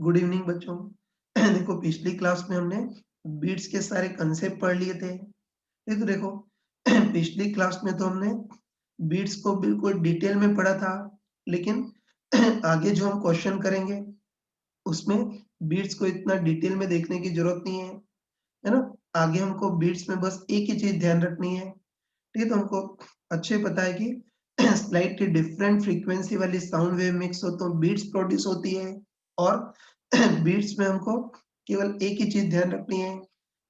Good evening बच्चों। देखो पिछली क्लास में हमने बीट्स के सारे कंसेप्ट पढ़ लिए थे। ये तो देखो पिछली क्लास में तो हमने बीट्स को बिल्कुल डिटेल में पढ़ा था, लेकिन आगे जो हम क्वेश्चन करेंगे उसमें बीट्स को इतना डिटेल में देखने की जरूरत नहीं है ना? आगे हमको बीट्स में बस एक ही चीज ध्यान रखनी है। ठीक है, तो हमको अच्छे पता है कि स्लाइटली डिफरेंट फ्रीक्वेंसी वाली साउंड वेव मिक्स हो तो बीट्स प्रोड्यूस होती है। और बीट्स में हमको केवल एक ही चीज ध्यान रखनी है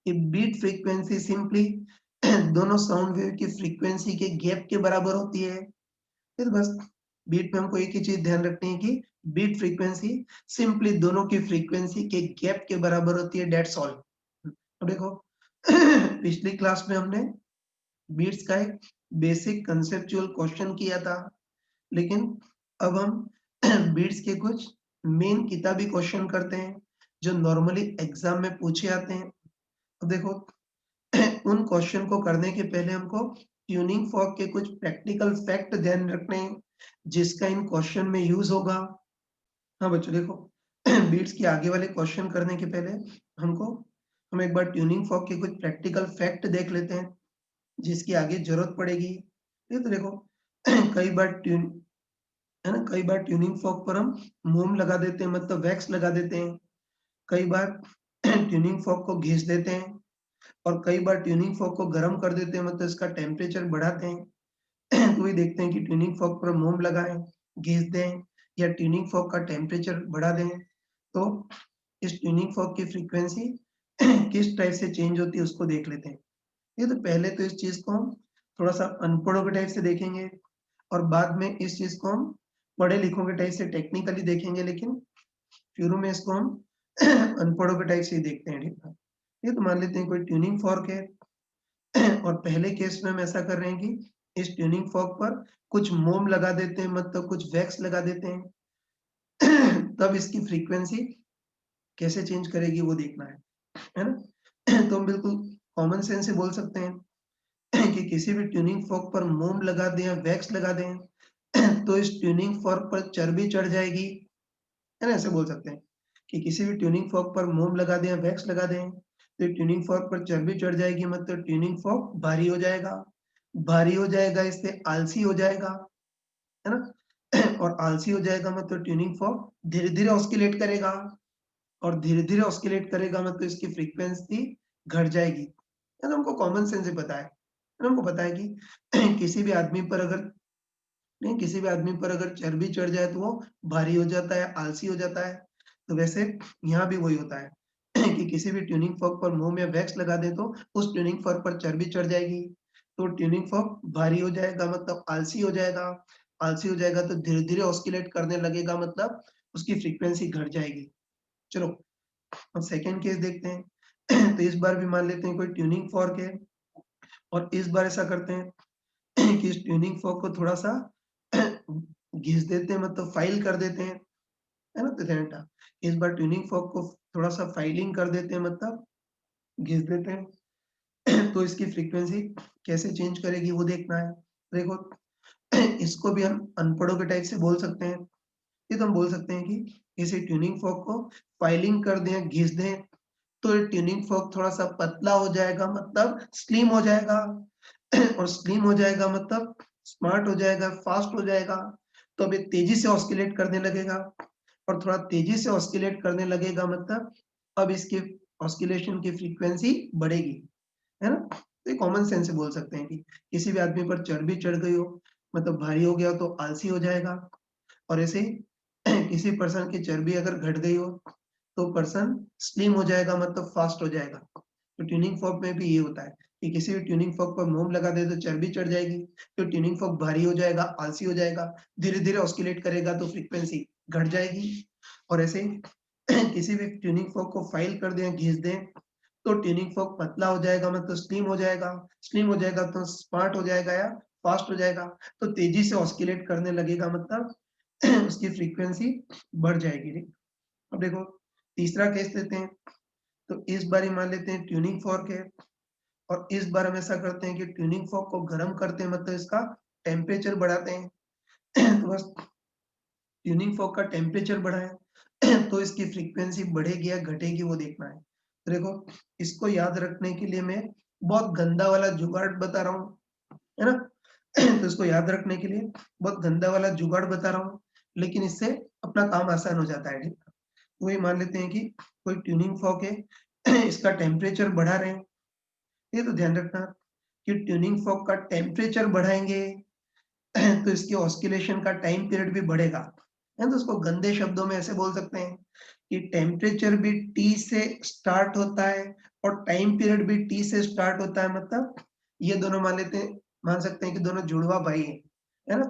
कि बीट फ्रीक्वेंसी सिंपली दोनों साउंड वेव की फ्रीक्वेंसी के गैप के बराबर होती है। फिर बस बीट में हमको एक ही चीज ध्यान रखनी है कि बीट फ्रीक्वेंसी सिंपली दोनों की फ्रीक्वेंसी के गैप के बराबर होती है, दैट्स ऑल। अब देखो पिछली क्लास में हमने बीट्स का एक बेसिक कंसेप्चुअल क्वेश्चन किया था, लेकिन अब हम बीट्स के कुछ मेन किताबी क्वेश्चन करते हैं जो नॉर्मली एग्जाम में पूछे आते हैं। तो देखो उन क्वेश्चन को करने के पहले हमको ट्यूनिंग फॉर्क के कुछ प्रैक्टिकल फैक्ट ध्यान रखने हैं जिसका इन क्वेश्चन में यूज होगा। हाँ बच्चों देखो बीट्स के आगे वाले क्वेश्चन करने के पहले हमको हम एक बार ट्यूनिंग फॉर्क के कुछ प्रैक्टिकल फैक्ट देख लेते हैं जिसकी आगे जरूरत पड़ेगी। ये तो देखो कई बार ट्यून है ना, कई बार ट्यूनिंग फॉर्क पर हम मोम लगा देते हैं, मतलब वैक्स लगा देते हैं। कई बार ट्यूनिंग फॉर्क को घिस देते हैं और कई बार ट्यूनिंग फॉर्क को गर्म कर देते हैं, मतलब इसका टेम्परेचर बढ़ाते हैं। तो वही देखते हैं कि ट्यूनिंग फॉर्क पर मोम लगाएं, घिस दें या ट्यूनिंग फॉर्क का टेम्परेचर बढ़ा दें। तो इस ट्यूनिंग फॉर्क की फ्रीक्वेंसी किस टाइप से चेंज होती है उसको देख लेते हैं। ये तो पहले तो इस चीज को हम थोड़ा सा अनपढ़ों के टाइप से देखेंगे और बाद में इस चीज को हम पढ़े लिखों के टाइप से टेक्निकली देखेंगे, लेकिन शुरू में इसको हम अनपढ़ों के टाइप से ही देखते हैं। ठीक है, ये तो मान लेते हैं कोई ट्यूनिंग फॉर्क है और पहले केस में हम ऐसा कर रहे हैं कि इस ट्यूनिंग फॉर्क पर कुछ मोम लगा देते हैं, मतलब कुछ वैक्स लगा देते हैं। तब इसकी फ्रीक्वेंसी कैसे चेंज करेगी वो देखना है ना? तो हम बिल्कुल कॉमन सेंस से बोल सकते हैं कि किसी भी ट्यूनिंग फॉर्क पर मोम लगा दें या वैक्स लगा दें तो इस ट्यूनिंग फॉर्क पर चर्बी चढ़ जाएगी, है ना? ऐसे बोल सकते हैं कि किसी भी ट्यूनिंग फॉर्क पर मोम लगा दें या वैक्स लगा दें तो ट्यूनिंग फॉर्क पर चर्बी चढ़ जाएगी, मतलब ट्यूनिंग फॉर्क भारी हो जाएगा। भारी हो जाएगा इससे आलसी हो जाएगा, है ना? और आलसी हो जाएगा मतलब ट्यूनिंग फॉर्क धीरे धीरे ऑस्किलेट करेगा और धीरे धीरे ऑस्किलेट करेगा मतलब इसकी फ्रीक्वेंसी घट जाएगी। है ना? हमको कॉमन सेंस से पता है ना? हमको पता है कि किसी भी आदमी पर अगर नहीं, किसी भी आदमी पर अगर चर्बी चढ़ जाए तो वो भारी हो जाता है, आलसी हो जाता है। तो वैसे यहाँ भी वही होता है कि किसी भी ट्यूनिंग फॉर्क पर मोम या वैक्स लगा दें तो उस ट्यूनिंग फॉर्क पर चर्बी चढ़ जाएगी। तो ट्यूनिंग फॉर्क भारी हो जाएगा मतलब आलसी हो जाएगा। आलसी हो जाएगा तो धीरे-धीरे ऑस्किलेट करने लगेगा, मतलब उसकी फ्रीक्वेंसी घट जाएगी। चलो अब सेकंड केस देखते हैं। तो इस बार भी मान लेते हैं कोई ट्यूनिंग फॉर्क है और इस बार ऐसा करते हैं कि इस ट्यूनिंग फॉर्क को थोड़ा-सा घिस देते हैं, मतलब फाइल कर देते हैं, है ना? तो ध्यान था, इस बार ट्यूनिंग फॉर्क को थोड़ा-सा फाइलिंग कर देते हैं, मतलब घिस देते हैं। तो इसकी फ्रीक्वेंसी कैसे चेंज करेगी वो देखना है। देखो इसको भी हम अनपढ़ों के टाइप से बोल सकते हैं। ये तो हम बोल सकते हैं कि किसी ट्यूनिंग फॉर्क को फाइलिंग कर दें, घिस दें तो ये ट्यूनिंग फॉर्क थोड़ा-सा पतला हो जाएगा, मतलब स्लिम हो जाएगा। और स्लिम हो जाएगा मतलब स्मार्ट हो जाएगा, फास्ट हो जाएगा। तो अब ये तेजी से ऑस्किलेट करने लगेगा और थोड़ा तेजी से ऑस्किलेट करने लगेगा मतलब अब इसकी ऑस्किलेशन की फ्रीक्वेंसी बढ़ेगी, है ना? तो ये कॉमन सेंस से बोल सकते हैं कि किसी भी आदमी पर चर्बी चढ़ गई हो, मतलब भारी हो गया हो तो आलसी हो जाएगा। और ऐसे ही किसी पर्सन की चर्बी अगर घट गई हो तो पर्सन स्लिम हो जाएगा, मतलब फास्ट हो जाएगा। तो ट्यूनिंग फॉर्क में भी ये होता है कि किसी भी ट्यूनिंग फॉर्क पर मोम लगा दे तो चर्बी चढ़ जाएगी, तो ट्यूनिंग फॉर्क भारी हो जाएगा, आलसी हो जाएगा, धीरे-धीरे ऑस्किलेट करेगा तो फ्रीक्वेंसी घट जाएगी। और ऐसे ही किसी भी ट्यूनिंग फॉर्क को फाइल कर दें, घिस दें तो ट्यूनिंग फॉर्क पतला हो जाएगा, मतलब स्लिम हो जाएगा। स्लिम हो जाएगा तो स्मार्ट हो जाएगा या फास्ट हो जाएगा, तो तेजी से ऑस्किलेट करने लगेगा, मतलब उसकी फ्रीक्वेंसी बढ़ जाएगी। ठीक? अब देखो तीसरा केस लेते हैं। तो इस बार ही मान लेते हैं ट्यूनिंग फॉर्क है और इस बार हम ऐसा करते हैं कि ट्यूनिंग फॉर्क को गर्म करते हैं, मतलब इसका टेम्परेचर बढ़ाते हैं। तो बस ट्यूनिंग फॉर्क का टेम्परेचर बढ़ाएं तो इसकी फ्रीक्वेंसी बढ़ेगी या घटेगी वो देखना है। तो देखो, इसको याद रखने के लिए मैं बहुत गंदा वाला जुगाड़ बता रहा हूँ, है ना? तो इसको याद रखने के लिए बहुत गंदा वाला जुगाड़ बता रहा हूँ, लेकिन इससे अपना काम आसान हो जाता है, ठीक है? वही मान लेते हैं कि कोई ट्यूनिंग फॉर्क है, इसका टेम्परेचर बढ़ा रहे हैं, ये तो ध्यान रखना कि ट्यूनिंग फॉर्क का टेम्परेचर बढ़ाएँगे तो इसके ऑस्किलेशन का टाइम पीरियड भी बढ़ेगा, है तो उसको गंदे शब्दों में ऐसे बोल सकते हैं कि टेम्परेचर भी T से स्टार्ट होता है और टाइम पीरियड भी T से स्टार्ट होता है, मतलब ये दोनों मान सकते हैं कि दोनों जुड़वा भाई हैं, है ना?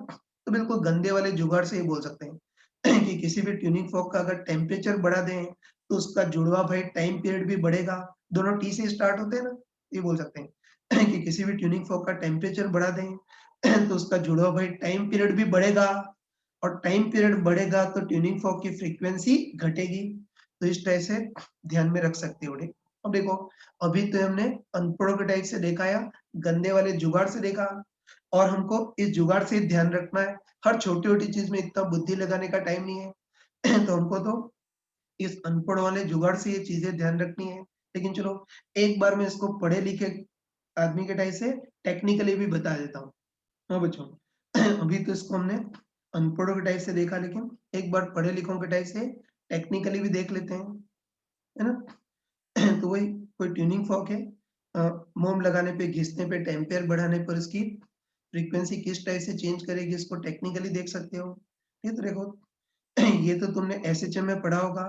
तो बिल्कुल गंदे वाले जुगाड़ से ये बोल सकते हैं कि किसी भी ट्यूनिंग फॉर्क का अगर टेम्परेचर बढ़ा दें, तो उसका जुड़वा भाई टाइम पीरियड भी बढ़ेगा, दोनों T से स्टार्ट होते हैं ना, ये बोल सकते हैं कि किसी भी ट्यूनिंग फॉर्क का टेम्परेचर बढ़ा दें तो उसका जुड़ा भाई टाइम पीरियड भी बढ़ेगा और टाइम पीरियड बढ़ेगा तो ट्यूनिंग फॉर्क की फ्रीक्वेंसी घटेगी। तो इस तरह से ध्यान में रख सकते हो। अब देखो, अभी तो हमने अनपढ़ों के टाइप से देखा या गंदे वाले जुगाड़ से देखा, और हमको इस जुगाड़ से ध्यान रखना है। हर छोटी-छोटी चीज में इतना बुद्धि लगाने का टाइम नहीं है। तो हमको तो इस अनपढ़ वाले जुगाड़ से ये चीजें ध्यान रखनी है। लेकिन चलो, एक बार मैं इसको पढ़े लिखे आदमी के टाइप से टेक्निकली भी बता देता हूँ। हाँ बच्चों, अभी तो इसको हमने अनपढ़ों के टाइप से देखा, लेकिन एक बार पढ़े लिखों के टाइप से टेक्निकली भी देख लेते हैं, है ना? तो वही, कोई ट्यूनिंग फॉर्क है, मोम लगाने पे, घिसने पे, टेम्पेयर बढ़ाने पर इसकी फ्रीक्वेंसी किस टाइप से चेंज करेगी, इसको टेक्निकली देख सकते हो। ये तो देखो, ये तो तुमने एसएचएम में पढ़ा होगा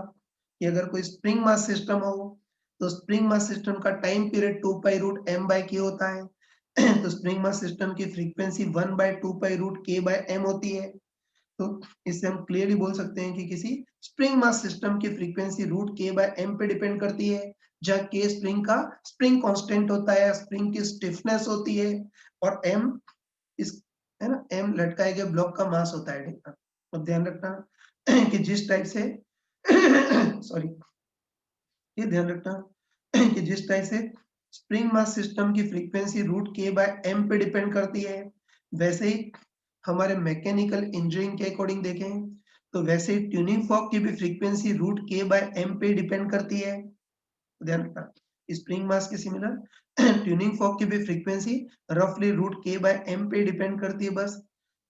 कि अगर कोई स्प्रिंग मास सिस्टम हो, तो स्प्रिंग मास सिस्टम का time period 2 pi root m by k होता है। तो स्प्रिंग मास सिस्टम की frequency 1 by 2 pi root k by m होती है। तो इससे हम क्लियरली बोल सकते हैं कि किसी स्प्रिंग मास सिस्टम की frequency root k by m पे डिपेंड करती है, जहाँ k स्प्रिंग का स्प्रिंग कांस्टेंट होता है, स्प्रिंग की स्टिफनेस होती है, और m इस है ना, m लटकाए गए ब्लॉक का मास होता है, ठीक है? अब ध्यान रखना कि जिस टाइप से सॉरी, ये ध्यान रखना कि जिस टाइप से स्प्रिंग मास सिस्टम की frequency root k by m पे डिपेंड करती है, वैसे ही हमारे मैकेनिकल इंजीनियरिंग के अकॉर्डिंग देखें तो वैसे ही ट्यूनिंग फॉर्क की भी frequency root k by m पे डिपेंड करती है। ध्यान रखना, स्प्रिंग मास के सिमिलर ट्यूनिंग फॉर्क की भी फ्रीक्वेंसी रफली रूट k बाय m पे डिपेंड करती है। बस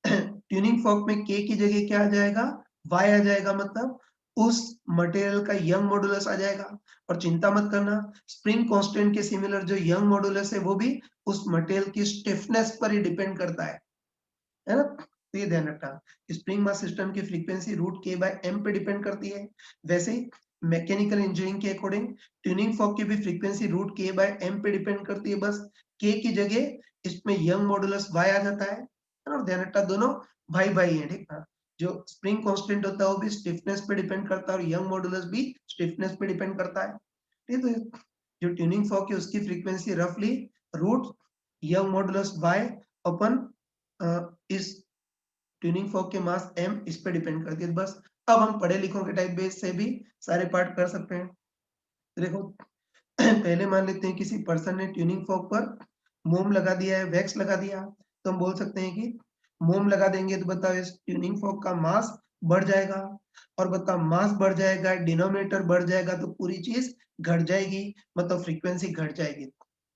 ट्यूनिंग फॉर्क में k की जगह क्या आ जाएगा, y आ जाएगा, मतलब उस मटेरियल का यंग मॉडुलस आ जाएगा। और चिंता मत करना, स्प्रिंग कांस्टेंट के सिमिलर जो यंग मॉडुलस है वो भी उस मटेरियल की स्टिफनेस पर ही डिपेंड करता है ना? तो ये ध्यान रखना, स्प्रिंग मास सिस्टम की frequency root k by m पे डिपेंड करती है। वैसे ही मैकेनिकल इंजीनियरिंग के अकॉर्डिंग ट्यूनिंग फॉर्क की भी frequency root k by m पे डिपेंड करती है। बस k की जगह इसमें यंग मॉडुलस y आ जाता है ना? और ध्यान रखना, दोनों भाई भाई हैं, ठीक है? जो स्प्रिंग कांस्टेंट होता है वो भी स्टिफनेस पे डिपेंड करता है और यंग मॉडुलस भी स्टिफनेस पे डिपेंड करता है। ठीक है? तो जो ट्यूनिंग फॉर्क है उसकी फ्रीक्वेंसी रफली रूट यंग मॉडुलस y अपन इस ट्यूनिंग फॉर्क के मास m इस पे डिपेंड करती है। बस अब हम पढ़े लिखों के टाइप बेस से भी सारे पार्ट कर सकते हैं। तो देखो, पहले मान लेते हैं किसी पर्सन ने ट्यूनिंग फॉर्क पर मोम लगा दिया है, वैक्स लगा दिया, तो हम बोल सकते हैं कि मोम लगा देंगे तो बताओ इस ट्यूनिंग फॉर्क का मास बढ़ जाएगा, और बताओ मास बढ़ जाएगा, डिनोमिनेटर बढ़ जाएगा, तो पूरी चीज घट जाएगी, मतलब फ्रीक्वेंसी घट जाएगी,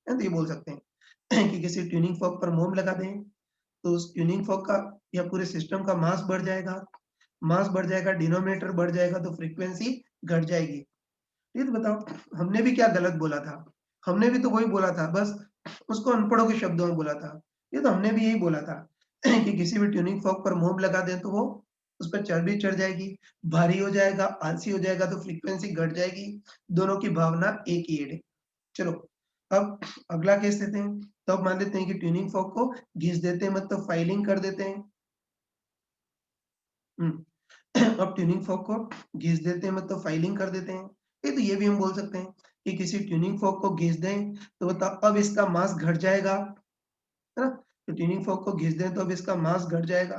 है तो ये बोल सकते हैं कि किसी ट्यूनिंग फॉर्क पर मोम लगा दें तो उस ट्यूनिंग फॉर्क का या पूरे सिस्टम का मास बढ़ जाएगा, डिनोमिनेटर बढ़ जाएगा, तो फ्रीक्वेंसी घट जाएगी। ये तो बताओ, हमने भी क्या गलत बोला था? हमने भी तो वही बोला था, बस उसको अनपढ़ों के शब्दों में बोला था। ये तो हमने भी यही बोला था कि किसी भी ट्यूनिंग फॉर्क पर मोम लगा दें तो वो उस पर चर्बी चढ़ जाएगी, भारी हो जाएगा, आलसी हो जाएगा, तो फ्रीक्वेंसी घट जाएगी। दोनों की भावना एक ही है। चलो, अब अगला केस लेते हैं। तो अब मान लेते हैं कि ट्यूनिंग फॉर्क को घिस देते हैं, मतलब फाइलिंग कर देते हैं। अब ट्यूनिंग फॉर्क को घिस देते हैं, मतलब फाइलिंग कर देते हैं। ये भी हम बोल सकते हैं कि किसी ट्यूनिंग फॉर्क को घिस दें तो बताओ अब इसका मास घट जाएगा, है ना? तो ट्यूनिंग फॉर्क को घिस दें तो अब इसका मास घट जाएगा,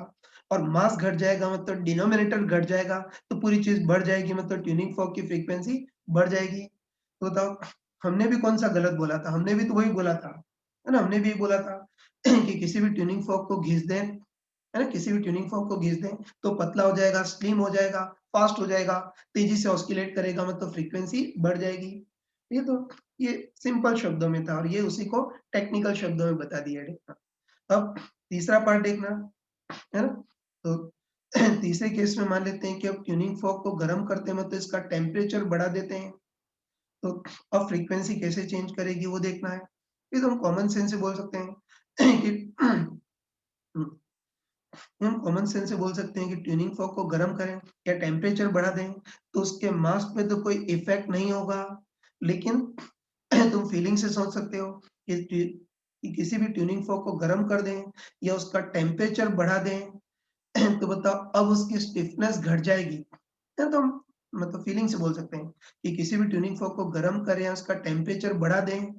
और मास घट जाएगा मतलब डिनोमिनेटर घट जाएगा, तो पूरी चीज बढ़ जाएगी, मतलब ट्यूनिंग फॉर्क की फ्रीक्वेंसी बढ़ जाएगी। तो बताओ, हमने भी कौन सा गलत बोला था? हमने भी तो वही बोला था, है ना? हमने भी बोला था कि किसी भी ट्यूनिंग फॉर्क को घिस दें है ना? किसी भी ट्यूनिंग फॉर्क को घिस दें तो पतला हो जाएगा, स्लिम हो जाएगा, फास्ट हो जाएगा, तेजी से ऑस्किलेट करेगा मतलब फ्रीक्वेंसी बढ़ जाएगी। ये तो ये सिंपल शब्दों में था और ये उसी को टेक्निकल शब्दों में बता दिया देखना। अब तीसरा पार्ट देखना, है ना? तो तीसरे केस में मान लेते हैं कि अब ट्यूनिंग फॉर्क को गर्म करते हैं मतलब इसका टेम्परेचर बढ़ा देते हैं। तो अब फ्रीक्वेंसी कैसे चेंज करेगी वो देखना है। ये तो हम कॉमन सेंस से बोल सकते हैं कि हम कॉमन सेंस से बोल सकते हैं कि ट्यूनिंग फॉर्क को गर्म करें या टेम्परेचर बढ़ा दें तो उसके मास पे तो कोई इफेक्ट नहीं होगा, लेकिन तुम फीलिंग से सोच सकते हो कि किसी भी ट्यूनिंग फॉर्क को गर्म कर दें या उसका टेम्परेचर बढ़ा दें तो बताओ अब उसकी स्टिफनेस घट जाएगी। या तो हम मतलब फीलिंग से बोल सकते हैं कि किसी भी ट्यूनिंग फॉर्क को गर्म करें या उसका टेम्परेचर बढ़ा दें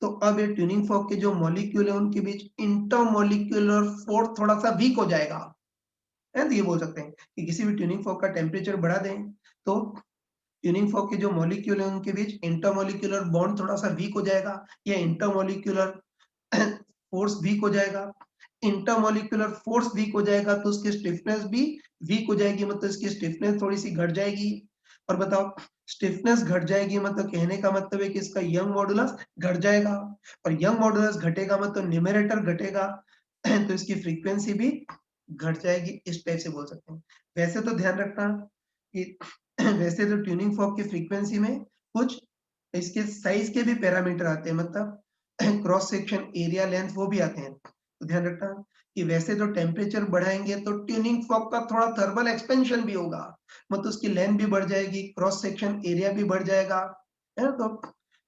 तो अब ये ट्यूनिंग फॉर्क के जो मॉलिक्यूल है उनके बीच इंटरमॉलिक्यूलर फोर्स थोड़ा सा वीक हो जाएगा। है तो ये बोल सकते हैं कि किसी भी ट्यूनिंग फॉर्क का टेम्परेचर बढ़ा दें तो ट्यूनिंग फॉर्क के जो मॉलिक्यूल है उनके बीच इंटरमॉलिक्यूलर बॉन्ड थोड़ा सा वीक हो जाएगा या इंटरमॉलिक्यूलर फोर्स वीक हो जाएगा। इंटरमॉलिक्यूलर फोर्स वीक हो जाएगा तो उसकी स्टिफनेस भी वीक हो जाएगी मतलब इसकी स्टिफनेस थोड़ी सी घट जाएगी। और बताओ स्टिफनेस घट जाएगी मतलब कहने का मतलब है कि इसका यंग मॉडुलस घट जाएगा और यंग मॉडुलस घटेगा मतलब न्यूमरेटर घटेगा तो इसकी फ्रीक्वेंसी भी घट जाएगी, इस टाइप से बोल सकते हैं। वैसे तो ध्यान रखना कि वैसे तो ट्यूनिंग फॉर्क की फ्रीक्वेंसी में कुछ इसके साइज के भी पैरामीटर आते हैं मतलब क्रॉस सेक्शन एरिया लेंथ वो भी आते हैं। तो ध्यान रखना कि वैसे तो टेम्परेचर बढ़ाएँगे तो ट्यूनिंग फॉर्क का थोड़ा थर्मल एक्सपेंशन भी होगा। मतलब उसकी लेंथ भी बढ़ जाएगी, क्रॉस सेक्शन एरिया भी बढ़ जाएगा। है ना? तो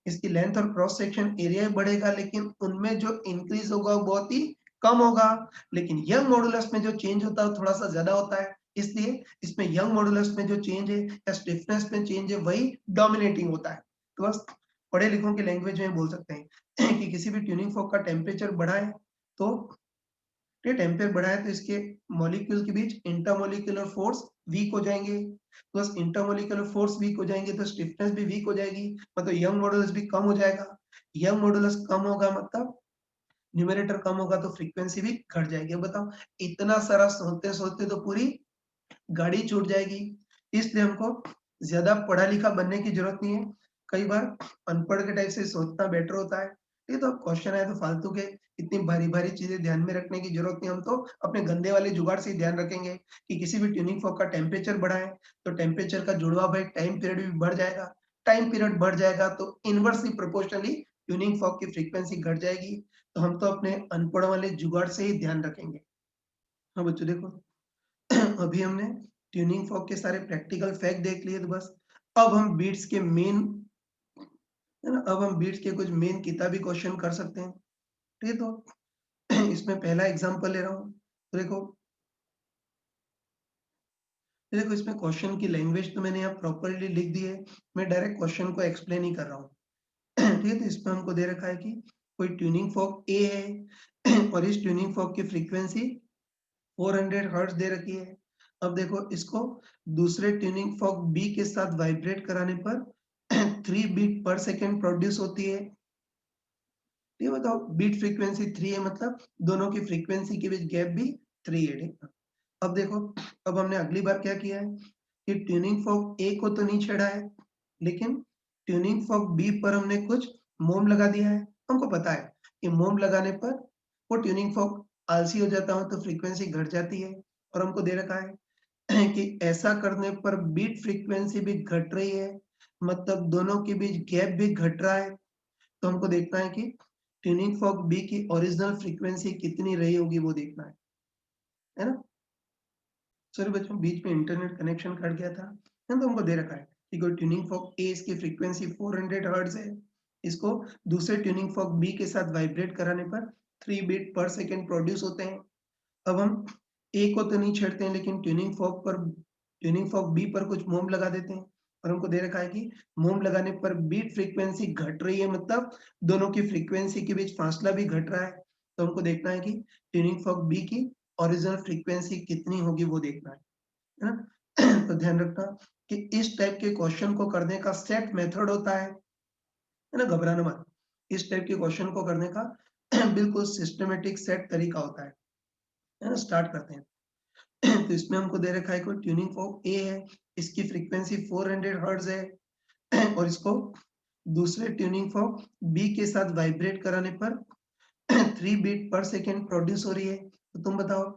इसकी लेंथ और क्रॉस सेक्शन एरिया भी बढ़ेगा लेकिन उनमें जो इंक्रीज़ होगा वो बहुत ही कम होगा। लेकिन यंग मॉडुलस में जो चेंज होता है वो थोड़ा-सा ज़्यादा होता है। इसलिए इसमें यंग मॉडुलस में जो चेंज है या स्टिफनेस में चेंज है वही डोमिनेटिंग होता है। तो बस पढ़े लिखों की लैंग्वेज में बोल सकते हैं कि किसी भी ट्यूनिंग फॉर्क का टेम्परेचर बढ़ाएँ तो ये टेम्परेचर बढ़ाएँ तो इसके मॉलिक्यूल के बीच इंटरमॉलिक्यूलर फोर्स वीक हो जाएँगे। बस इंटरमॉलिक्यूलर फोर्स वीक हो जाएँगे तो स्टिफनेस भी वीक हो जाएगी, मतलब यंग मॉडुलस भी कम हो जाएगा। यंग मॉडुलस कम होगा मतलब न्यूमरेटर कम होगा तो फ्रीक्वेंसी भी घट जाएगी। अब बताओ इतना सारा सोचते-सोचते तो पूरी गाड़ी छूट जाएगी। इसलिए हमको ज़्यादा पढ़ा-लिखा बनने की ज़रूरत नहीं है। कई बार अनपढ़ के टाइप से सोचना बेटर होता है। ये तो क्वेश्चन आए तो फालतू के इतनी भारी-भारी चीज़ें ध्यान में रखने की ज़रूरत नहीं है। हम तो अपने गंदे वाले जुगाड़ से ही ध्यान रखेंगे कि किसी भी ट्यूनिंग फॉर्क का टेम्परेचर बढ़ाएँ, तो टेम्परेचर का जुड़वा भाई टाइम पीरियड भी बढ़ जाएगा। टाइम पीरियड बढ़ जाएगा तो इनवर्सली प्रोपोर्शनली ट्यूनिंग फॉर्क की फ्रीक्वेंसी घट जाएगी। तो हम तो अपने अनपढ़ वाले जुगाड़ से ही ध्यान रखेंगे। हाँ, बच्चों देखो अभी हमने ट्यूनिंग फॉर्क के सारे प्रैक्टिकल फैक्ट देख लिए तो बस अब हम बीट्स के मेन है ना अब हम बीट्स के कुछ मेन किताबी क्वेश्चन कर सकते हैं। ठीक है तो इसमें पहला एग्जांपल ले रहा हूँ। तो देखो इसमें क्वेश्चन की लैंग्वेज तो मैंने यहाँ प्रॉपर्ली लिख दी है। मैं डायरेक्ट क्वेश्चन को एक्सप्लेन ही कर रहा हूँ। ठीक है तो इसमें हमको दे रखा है कि कोई ट्यूनिंग फॉर्क ए है और इस ट्यूनिंग फॉर्क की फ्रीक्वेंसी 400 हर्ट्ज दे रखी है। अब देखो इसको दूसरे ट्यूनिंग फॉर्क बी के साथ वाइब्रेट कराने पर 3 बीट पर सेकंड प्रोड्यूस होती है। ये बताओ बीट फ्रीक्वेंसी 3 है मतलब दोनों की फ्रीक्वेंसी के बीच गैप भी 3 है। ठीक है? अब देखो अब हमने अगली बार क्या किया है कि ट्यूनिंग फॉर्क ए को तो नहीं छेड़ा है, लेकिन ट्यूनिंग फॉर्क बी पर हमने कुछ मोम लगा दिया है। हमको पता है कि मोम लगाने पर वो ट्यूनिंग फॉर्क आलसी हो जाता है तो फ्रीक्वेंसी घट जाती है और हमको दे रखा है कि ऐसा करने पर बीट फ्रीक्वेंसी भी घट रही है, मतलब दोनों के बीच गैप भी घट रहा है। तो हमको देखना है कि ट्यूनिंग फॉर्क बी की ओरिजिनल फ्रीक्वेंसी कितनी रही होगी वो देखना है ना? सॉरी बच्चों बीच में इंटरनेट कनेक्शन कट गया था। तो हमको दे रखा है कि कोई ट्यूनिंग फॉर्क ए इसकी फ्रीक्वेंसी 400 हर्ट्ज है। इसको दूसरे ट्यूनिंग फॉर्क बी के साथ वाइब्रेट कराने पर 3 बीट पर सेकंड प्रोड्यूस होते हैं। अब हम ए को तो नहीं छेड़ते हैं लेकिन ट्यूनिंग फॉर्क बी पर कुछ मोम लगा देते हैं और हमको दे रखा है कि मोम लगाने पर बीट फ्रीक्वेंसी घट रही है मतलब दोनों की फ्रीक्वेंसी के बीच फासला भी घट रहा है। तो हमको देखना है कि ट्यूनिंग फॉर्क बी की ओरिजिनल फ्रीक्वेंसी कितनी होगी वो देखना है ना? तो ध्यान रखना कि इस टाइप के क्वेश्चन को करने का सेट मेथड होता है ना? घबराना मत। इस टाइप के क्वेश्चन को करने का बिल्कुल सिस्टमैटिक सेट तरीका होता है ना? स्टार्ट करते हैं। तो इसमें हमको दे रखा है कोई ट्यूनिंग फॉर्क ए है, इसकी फ्रीक्वेंसी 400 हर्ट्ज है और इसको दूसरे ट्यूनिंग फॉर्क बी के साथ वाइब्रेट कराने पर 3 बीट पर सेकेंड प्रोड्यूस हो रही है। तो तुम बताओ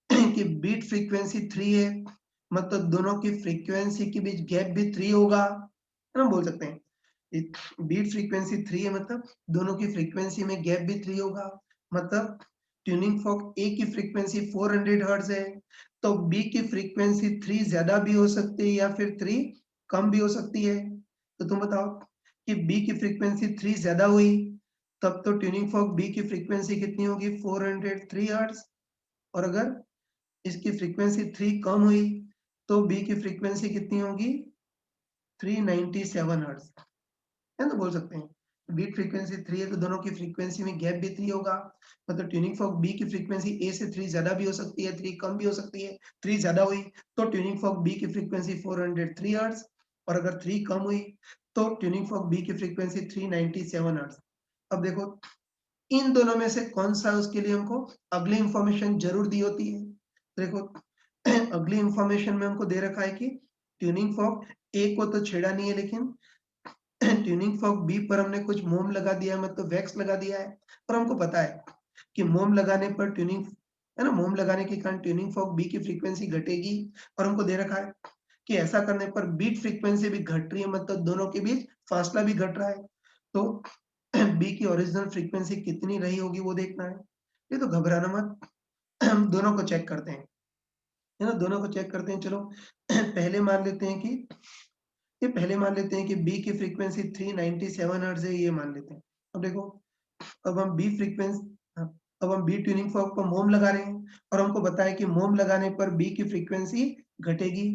कि बीट फ्रीक्वेंसी 3 है, मतलब दोनों की फ्रीक्वेंसी के बीच गैप भी 3 होगा, है ना? बोल सकते हैं बीट फ्रीक्वेंसी 3 है, मतलब दोनों की फ्रीक्वेंसी में गैप भी 3 होगा, मतलब ट्यूनिंग फॉर्क ए की फ्रीक्वेंसी 400 हर्ट्ज है, तो बी की फ्रीक्वेंसी 3 ज्यादा भी हो सकती है या फिर 3 कम भी हो सकती है। तो तुम बताओ कि बी की फ्रीक्वेंसी 3 ज्यादा हुई, तब तो ट्यूनिंग फॉर्क बी की फ्रीक्वेंसी कितनी होगी? 403 हर्ट्ज। और अगर इसकी फ्रीक्वेंसी 3 कम हुई तो बी की फ्रीक्वेंसी कितनी होगी? 397 हर्ट्ज, है ना? बोल सकते हैं बीट फ्रीक्वेंसी 3 है तो दोनों की फ्रीक्वेंसी में गैप भी 3 होगा, मतलब ट्यूनिंग फॉर्क बी की फ्रीक्वेंसी ए से 3 ज्यादा भी हो सकती है, 3 कम भी हो सकती है। 3 ज्यादा हुई तो ट्यूनिंग फॉर्क बी की फ्रीक्वेंसी 403 हर्ट्ज, और अगर 3 कम हुई तो ट्यूनिंग फॉर्क बी की फ्रीक्वेंसी 397 हर्ट्ज। अब देखो इन दोनों में से कौन सा उसके लिए हमको अगली इंफॉर्मेशन जरूर दी होती है। देखो अगली इंफॉर्मेशन में हमको दे रखा है कि ट्यूनिंग फॉर्क ए को तो छेड़ा नहीं है, लेकिन ट्यूनिंग फॉर्क बी पर हमने कुछ मोम लगा दिया है, मतलब वैक्स लगा दिया है, और हमको पता है कि मोम लगाने पर ट्यूनिंग, है ना, मोम लगाने के कारण ट्यूनिंग फॉर्क बी की फ्रीक्वेंसी घटेगी, और हमको दे रखा है कि ऐसा करने पर बीट फ्रीक्वेंसी भी घट रही है, मतलब दोनों के बीच फासला भी घट रहा है। तो बी की ओरिजिनल फ्रीक्वेंसी कितनी रही होगी वो देखना है। ये तो घबराना मत, हम दोनों को चेक करते हैं, है ना? दोनों को चेक करते हैं। चलो पहले मान लेते हैं कि बी की फ्रीक्वेंसी 397 हर्ट्ज है, ये मान लेते हैं। अब देखो अब हम बी फ्रीक्वेंसी अब हम बी ट्यूनिंग फॉर्क पर मोम लगा रहे हैं, और हमको बताया कि मोम लगाने पर बी की फ्रीक्वेंसी घटेगी।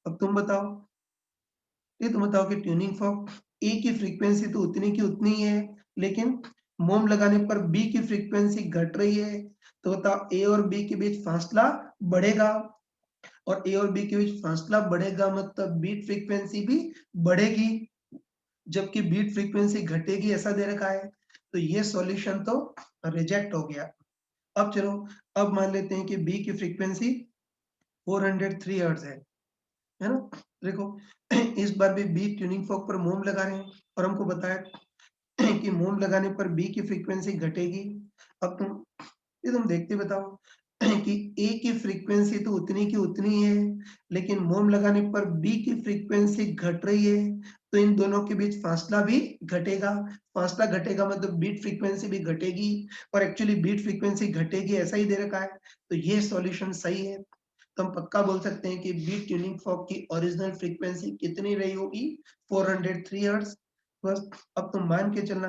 अब तुम बताओ कि ट्यूनिंग फॉर्क ए की फ्रीक्वेंसी तो उतनी की उतनी ही है, लेकिन मोम लगाने पर बी की फ्रीक्वेंसी घट रही है, तो बताओ ए और बी के बीच फासला बढ़ेगा, और ए और बी के बीच फासला बढ़ेगा मतलब बीट फ्रीक्वेंसी भी बढ़ेगी, जबकि बीट फ्रीक्वेंसी घटेगी ऐसा दे रखा है। तो ये सॉल्यूशन तो रिजेक्ट हो गया। अब चलो अब मान लेते हैं कि बी की फ्रीक्वेंसी 403 हर्ट्ज है ना? देखो इस बार भी बी ट्यूनिंग फॉर्क पर मोम लगा रहे हैं, और हमको बताया कि मोम लगाने पर बी की फ्रीक्वेंसी घटेगी। अब तुम देखते बताओ कि ए की फ्रीक्वेंसी तो उतनी की उतनी है, लेकिन मोम लगाने पर बी की फ्रीक्वेंसी घट रही है, तो इन दोनों के बीच फासला भी घटेगा। फासला घटेगा मतलब बीट फ्रीक्वेंसी भी घटेगी, और एक्चुअली बीट फ्रीक्वेंसी घटेगी ऐसा ही दे रखा है, तो ये सॉल्यूशन सही है। तो हम पक्का बोल सकते हैं कि बीट ट्यूनिंग फॉर्क की ओरिजिनल फ्रीक्वेंसी कितनी रही होगी? 403 हर्ट्ज। बस अब तुम मान के चलना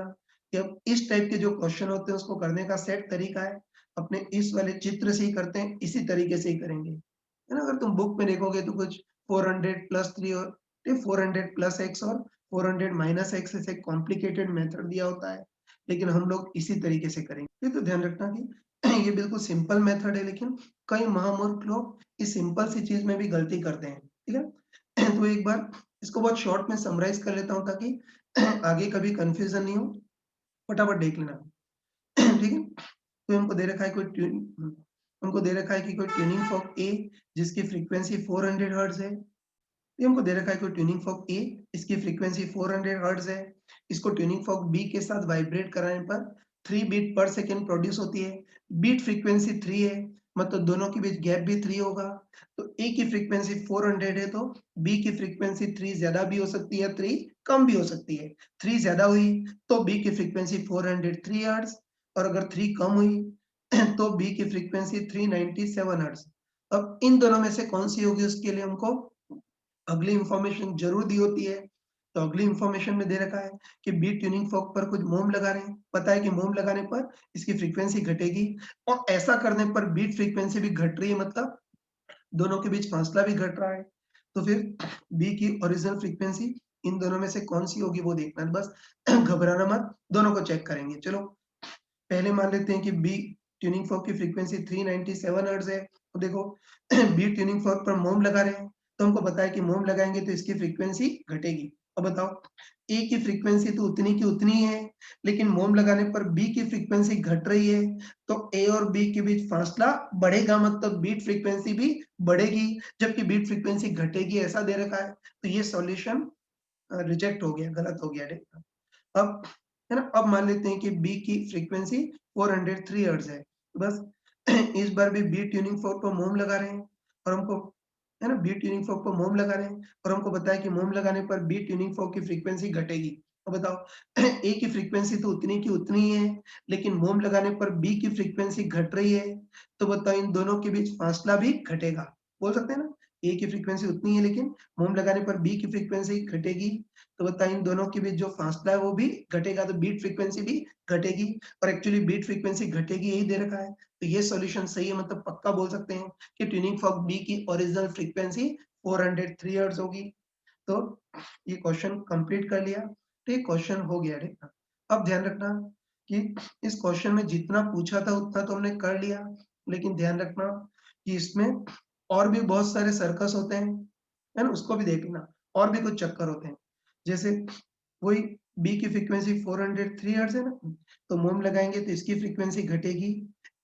कि अब इस टाइप के जो क्वेश्चन होते हैं उसको करने का सेट तरीका है, अपने इस वाले चित्र से ही करते हैं, इसी तरीके से ही करेंगे, है ना? अगर तुम बुक में देखोगे तो कुछ 400 प्लस 3 और 400 प्लस एक्स और 400 माइनस एक्स ऐसे कॉम्प्लिकेटेड मेथड दिया होता है, लेकिन हम लोग इसी तरीके से करेंगे। ये तो ध्यान रखना कि ये बिल्कुल सिंपल मेथड है, लेकिन कई महामूर्ख लोग इस सिंपल सी चीज में भी गलती करते हैं, ठीक है? तो एक बार इसको बहुत शॉर्ट में समराइज कर लेता हूँ ताकि आगे कभी कंफ्यूजन नहीं हो, फटाफट देख लेना। ठीक है? तो हमको दे रखा है कि कोई ट्यूनिंग फॉर्क ए जिसकी फ्रीक्वेंसी 400 हर्ट्ज है। ये हमको दे रखा है कोई ट्यूनिंग फॉर्क ए, इसकी फ्रीक्वेंसी 400 हर्ट्ज है, इसको ट्यूनिंग फॉर्क बी के साथ वाइब्रेट कराने पर 3 बीट पर सेकंड प्रोड्यूस होती है। बीट फ्रीक्वेंसी 3 है, मतलब दोनों के बीच गैप भी 3 होगा। तो ए की फ्रीक्वेंसी 400 है तो बी की फ्रीक्वेंसी 3 ज्यादा भी हो सकती है, 3 कम भी हो सकती है। 3 ज्यादा हुई तो बी की फ्रीक्वेंसी 403 हर्ट्ज, और अगर 3 कम हुई तो बी की फ्रीक्वेंसी 397 हर्ट्ज। अब इन दोनों में से कौन सी होगी उसके लिए हमको अगली इंफॉर्मेशन जरूर दी होती है। तो अगली इंफॉर्मेशन में दे रखा है कि बीट ट्यूनिंग फॉर्क पर कुछ मोम लगा रहे हैं, पता है कि मोम लगाने पर इसकी फ्रीक्वेंसी घटेगी, और ऐसा करने पर बीट फ्रीक्वेंसी भी घट रही है, मतलब दोनों के बीच फासला भी घट रहा है। तो फिर बी की ओरिजिनल फ्रीक्वेंसी इन दोनों में से कौन सी होगी वो देखना है, बस घबराना मत, दोनों को चेक करेंगे। चलो पहले मान लेते हैं कि बी ट्यूनिंग फॉर्क की फ्रीक्वेंसी 397 हर्ट्ज है। तो देखो बी ट्यूनिंग फॉर्क पर मोम लगा रहे हैं, तो हमको पता है कि मोम लगाएंगे तो इसकी फ्रीक्वेंसी घटेगी। अब बताओ, ए की फ्रीक्वेंसी तो उतनी की उतनी है, लेकिन मोम लगाने पर बी की फ्रीक्वेंसी घट रही है, तो ए और बी के बीच फासला बढ़ेगा, मतलब बीट फ्रीक्वेंसी भी बढ़ेगी, जबकि बीट फ्रीक्वेंसी घटेगी, ऐसा दे रखा है। तो ये सॉल्यूशन रिजेक्ट हो गया, गलत हो गया। अब है ना, अब मान लेते हैं कि बी की फ्रीक्वेंसी 403 हर्ट्ज है। बस इस बार भी बी ट्यूनिंग फोर्क पर मोम लगा रहे हैं, और हमको है ना, बी ट्यूनिंग फोर्क पर मोम लगा रहे हैं, और हमको बताया कि मोम लगाने पर बी ट्यूनिंग फोर्क की फ्रीक्वेंसी घटेगी। अब बताओ, ए की फ्रीक्वेंसी तो उतनी की उतनी है, लेकिन मोम लगाने पर बी की फ्रीक्वेंसी घट रही है, तो बताओ इन दोनों के बीच फासला भी घटेगा। बोल सकते हैं ना, ए की फ्रीक्वेंसी उतनी है, लेकिन मोम लगाने पर बी की फ्रीक्वेंसी घटेगी, तो बताइए इन दोनों के बीच जो फासला है वो भी घटेगा, तो बीट फ्रीक्वेंसी भी घटेगी, और एक्चुअली बीट फ्रीक्वेंसी घटेगी यही दे रखा है। तो ये सॉल्यूशन सही है, मतलब पक्का बोल सकते हैं कि ट्यूनिंग फॉर्क बी की ओरिजिनल फ्रीक्वेंसी 403 हर्ट्ज होगी। तो ये क्वेश्चन कंप्लीट कर लिया, तो ये क्वेश्चन हो गया। ठीक है, अब ध्यान रखना कि इस क्वेश्चन में जितना पूछा था उतना तो हमने कर लिया, लेकिन ध्यान रखना कि इसमें और भी बहुत सारे सर्कस होते हैं, है ना, उसको भी देखना, और भी कुछ चक्कर होते हैं। जैसे वही बी की फ्रीक्वेंसी 403 हर्ट्ज है ना, तो मोम लगाएंगे तो इसकी फ्रीक्वेंसी घटेगी,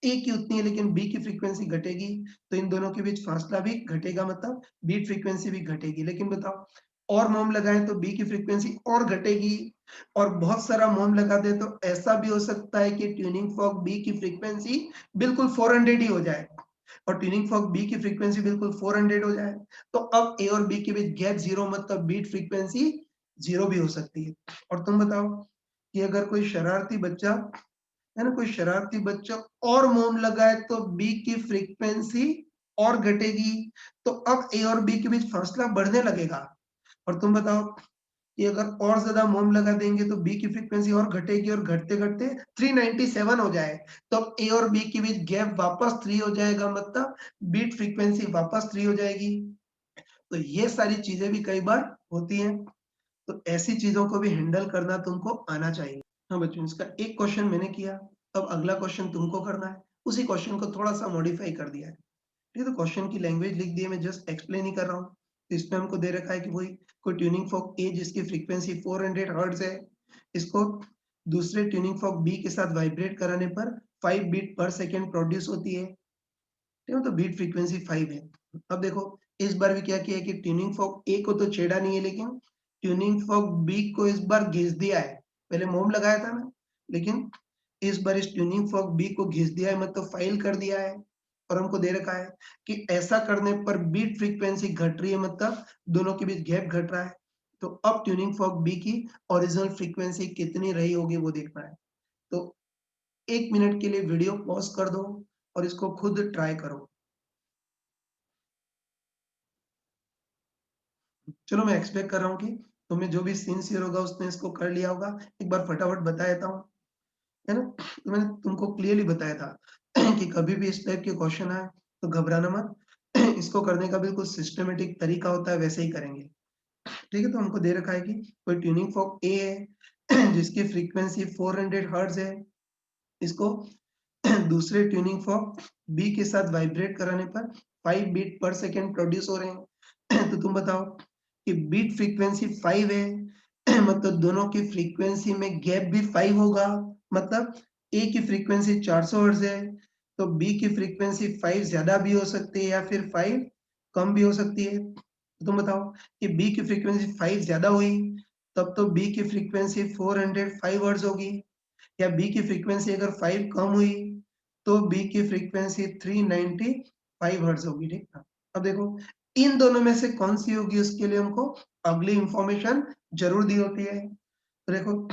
ए की उतनी है लेकिन बी की फ्रीक्वेंसी घटेगी, तो इन दोनों के बीच फासला भी घटेगा, मतलब बीट फ्रीक्वेंसी भी घटेगी। लेकिन बताओ, और मोम लगाएं तो बी की फ्रीक्वेंसी और घटेगी, और बहुत सारा मोम लगा दे तो ऐसा भी हो सकता है कि ट्यूनिंग फॉर्क बी की फ्रीक्वेंसी बिल्कुल 400 ही हो जाए, और ट्यूनिंग फॉर्क बी की फ्रीक्वेंसी बिल्कुल 400 हो जाए, तो अब ए और बी के बीच गैप जीरो, मतलब बीट फ्रीक्वेंसी जीरो भी हो सकती है। और तुम बताओ कि अगर कोई शरारती बच्चा, है ना, कोई शरारती बच्चा और मोम लगाए तो बी की फ्रीक्वेंसी और घटेगी, तो अब ए और बी के बीच फासला बढ़ने लगेगा। और तुम बताओ कि अगर और ज्यादा मोम लगा देंगे तो बी की फ्रीक्वेंसी और घटेगी, और घटते घटते 397 हो जाए, तो अब ए और बी के बीच गैप वापस 3 हो जाएगा, मतलब बीट फ्रीक्वेंसी वापस 3 हो जाएगी। तो ये सारी चीजें भी कई बार होती हैं, तो ऐसी चीजों को भी हैंडल करना तुमको आना चाहिए। हाँ बच्चों, इसका एक क्वेश्चन मैंने किया, अब अगला क्वेश्चन तुमको करना है, उसी क्वेश्चन को थोड़ा सा मॉडिफाई कर दिया है। ठीक है, तो क्वेश्चन की लैंग्वेज लिख दी है, मैं जस्ट एक्सप्लेन ही कर रहा हूँ। तो इसमें हमको दे रखा है कि वही कोई ट्यूनिंग फॉर्क ए जिसकी फ्रीक्वेंसी 400 हर्ट्ज है, इसको दूसरे ट्यूनिंग फॉर्क बी के साथ वाइब्रेट कराने पर 5 बीट पर सेकेंड प्रोड्यूस होती है। ठीक है, तो बीट फ्रीक्वेंसी 5 है। अब देखो, इस बार भी क्या किया है कि ट्यूनिंग फॉर्क ए को तो छेड़ा नहीं है, लेकिन ट्यूनिंग फॉर्क बी को इस बार घिस दिया है। पहले मोम लगाया था ना, लेकिन इस बार इस ट्यूनिंग फॉर्क बी को घिस दिया है, मतलब फाइल कर दिया है, और हमको दे रखा है कि ऐसा करने पर बीट फ्रीक्वेंसी घट रही है, मतलब दोनों के बीच गैप घट रहा है। तो अब ट्यूनिंग फॉर्क बी की ओरिजिनल फ्रीक्वेंसी कितनी रही होगी वो देखना है। तो 1 मिनट के लिए वीडियो पॉज़ कर दो और इसको खुद ट्राई करो। चलो, मैं एक्सपेक्ट कर रहा हूँ कि तुम्हें जो भी सिंसियर होगा उसने इसको कर लिया होगा। एक बार फटाफट बता देता हूँ, है ना? तो मैंने तुमको क्लियरली बताया था कि कभी भी इस टाइप के क्वेश्चन आए तो घबराना मत। इसको करने का बिल्कुल सिस्टमैटिक तरीका होता है, वैसे ही करेंगे। ठीक है, तो हमको दे रखा है कि कोई ट्यूनिंग फॉर्क ए है जिसकी फ्रीक्वेंसी 400 हर्ट्ज है, इसको दूसरे ट्यूनिंग फॉर्क बी के साथ वाइब्रेट कराने पर 5 बीट पर सेकंड प्रोड्यूस हो रहे हैं। तो तुम बताओ कि बीट फ्रीक्वेंसी 5 है, मतलब दोनों की फ्रीक्वेंसी में गैप भी 5 होगा, मतलब ए की फ्रीक्वेंसी 400 हर्ट्ज है, तो बी की फ्रीक्वेंसी 5 ज्यादा भी हो सकती है या फिर 5 कम भी हो सकती है। तो तुम बताओ कि बी की फ्रीक्वेंसी 5 ज्यादा हुई, तब तो बी की फ्रीक्वेंसी 405 हर्ट्ज होगी, या बी की फ्रीक्वेंसी अगर 5 कम हुई तो बी की फ्रीक्वेंसी 395 हर्ट्ज होगी। ठीक है, अब देखो इन दोनों में से कौन सी होगी, उसके लिए हमको अगली इंफॉर्मेशन जरूर दी होती है। तो देखो,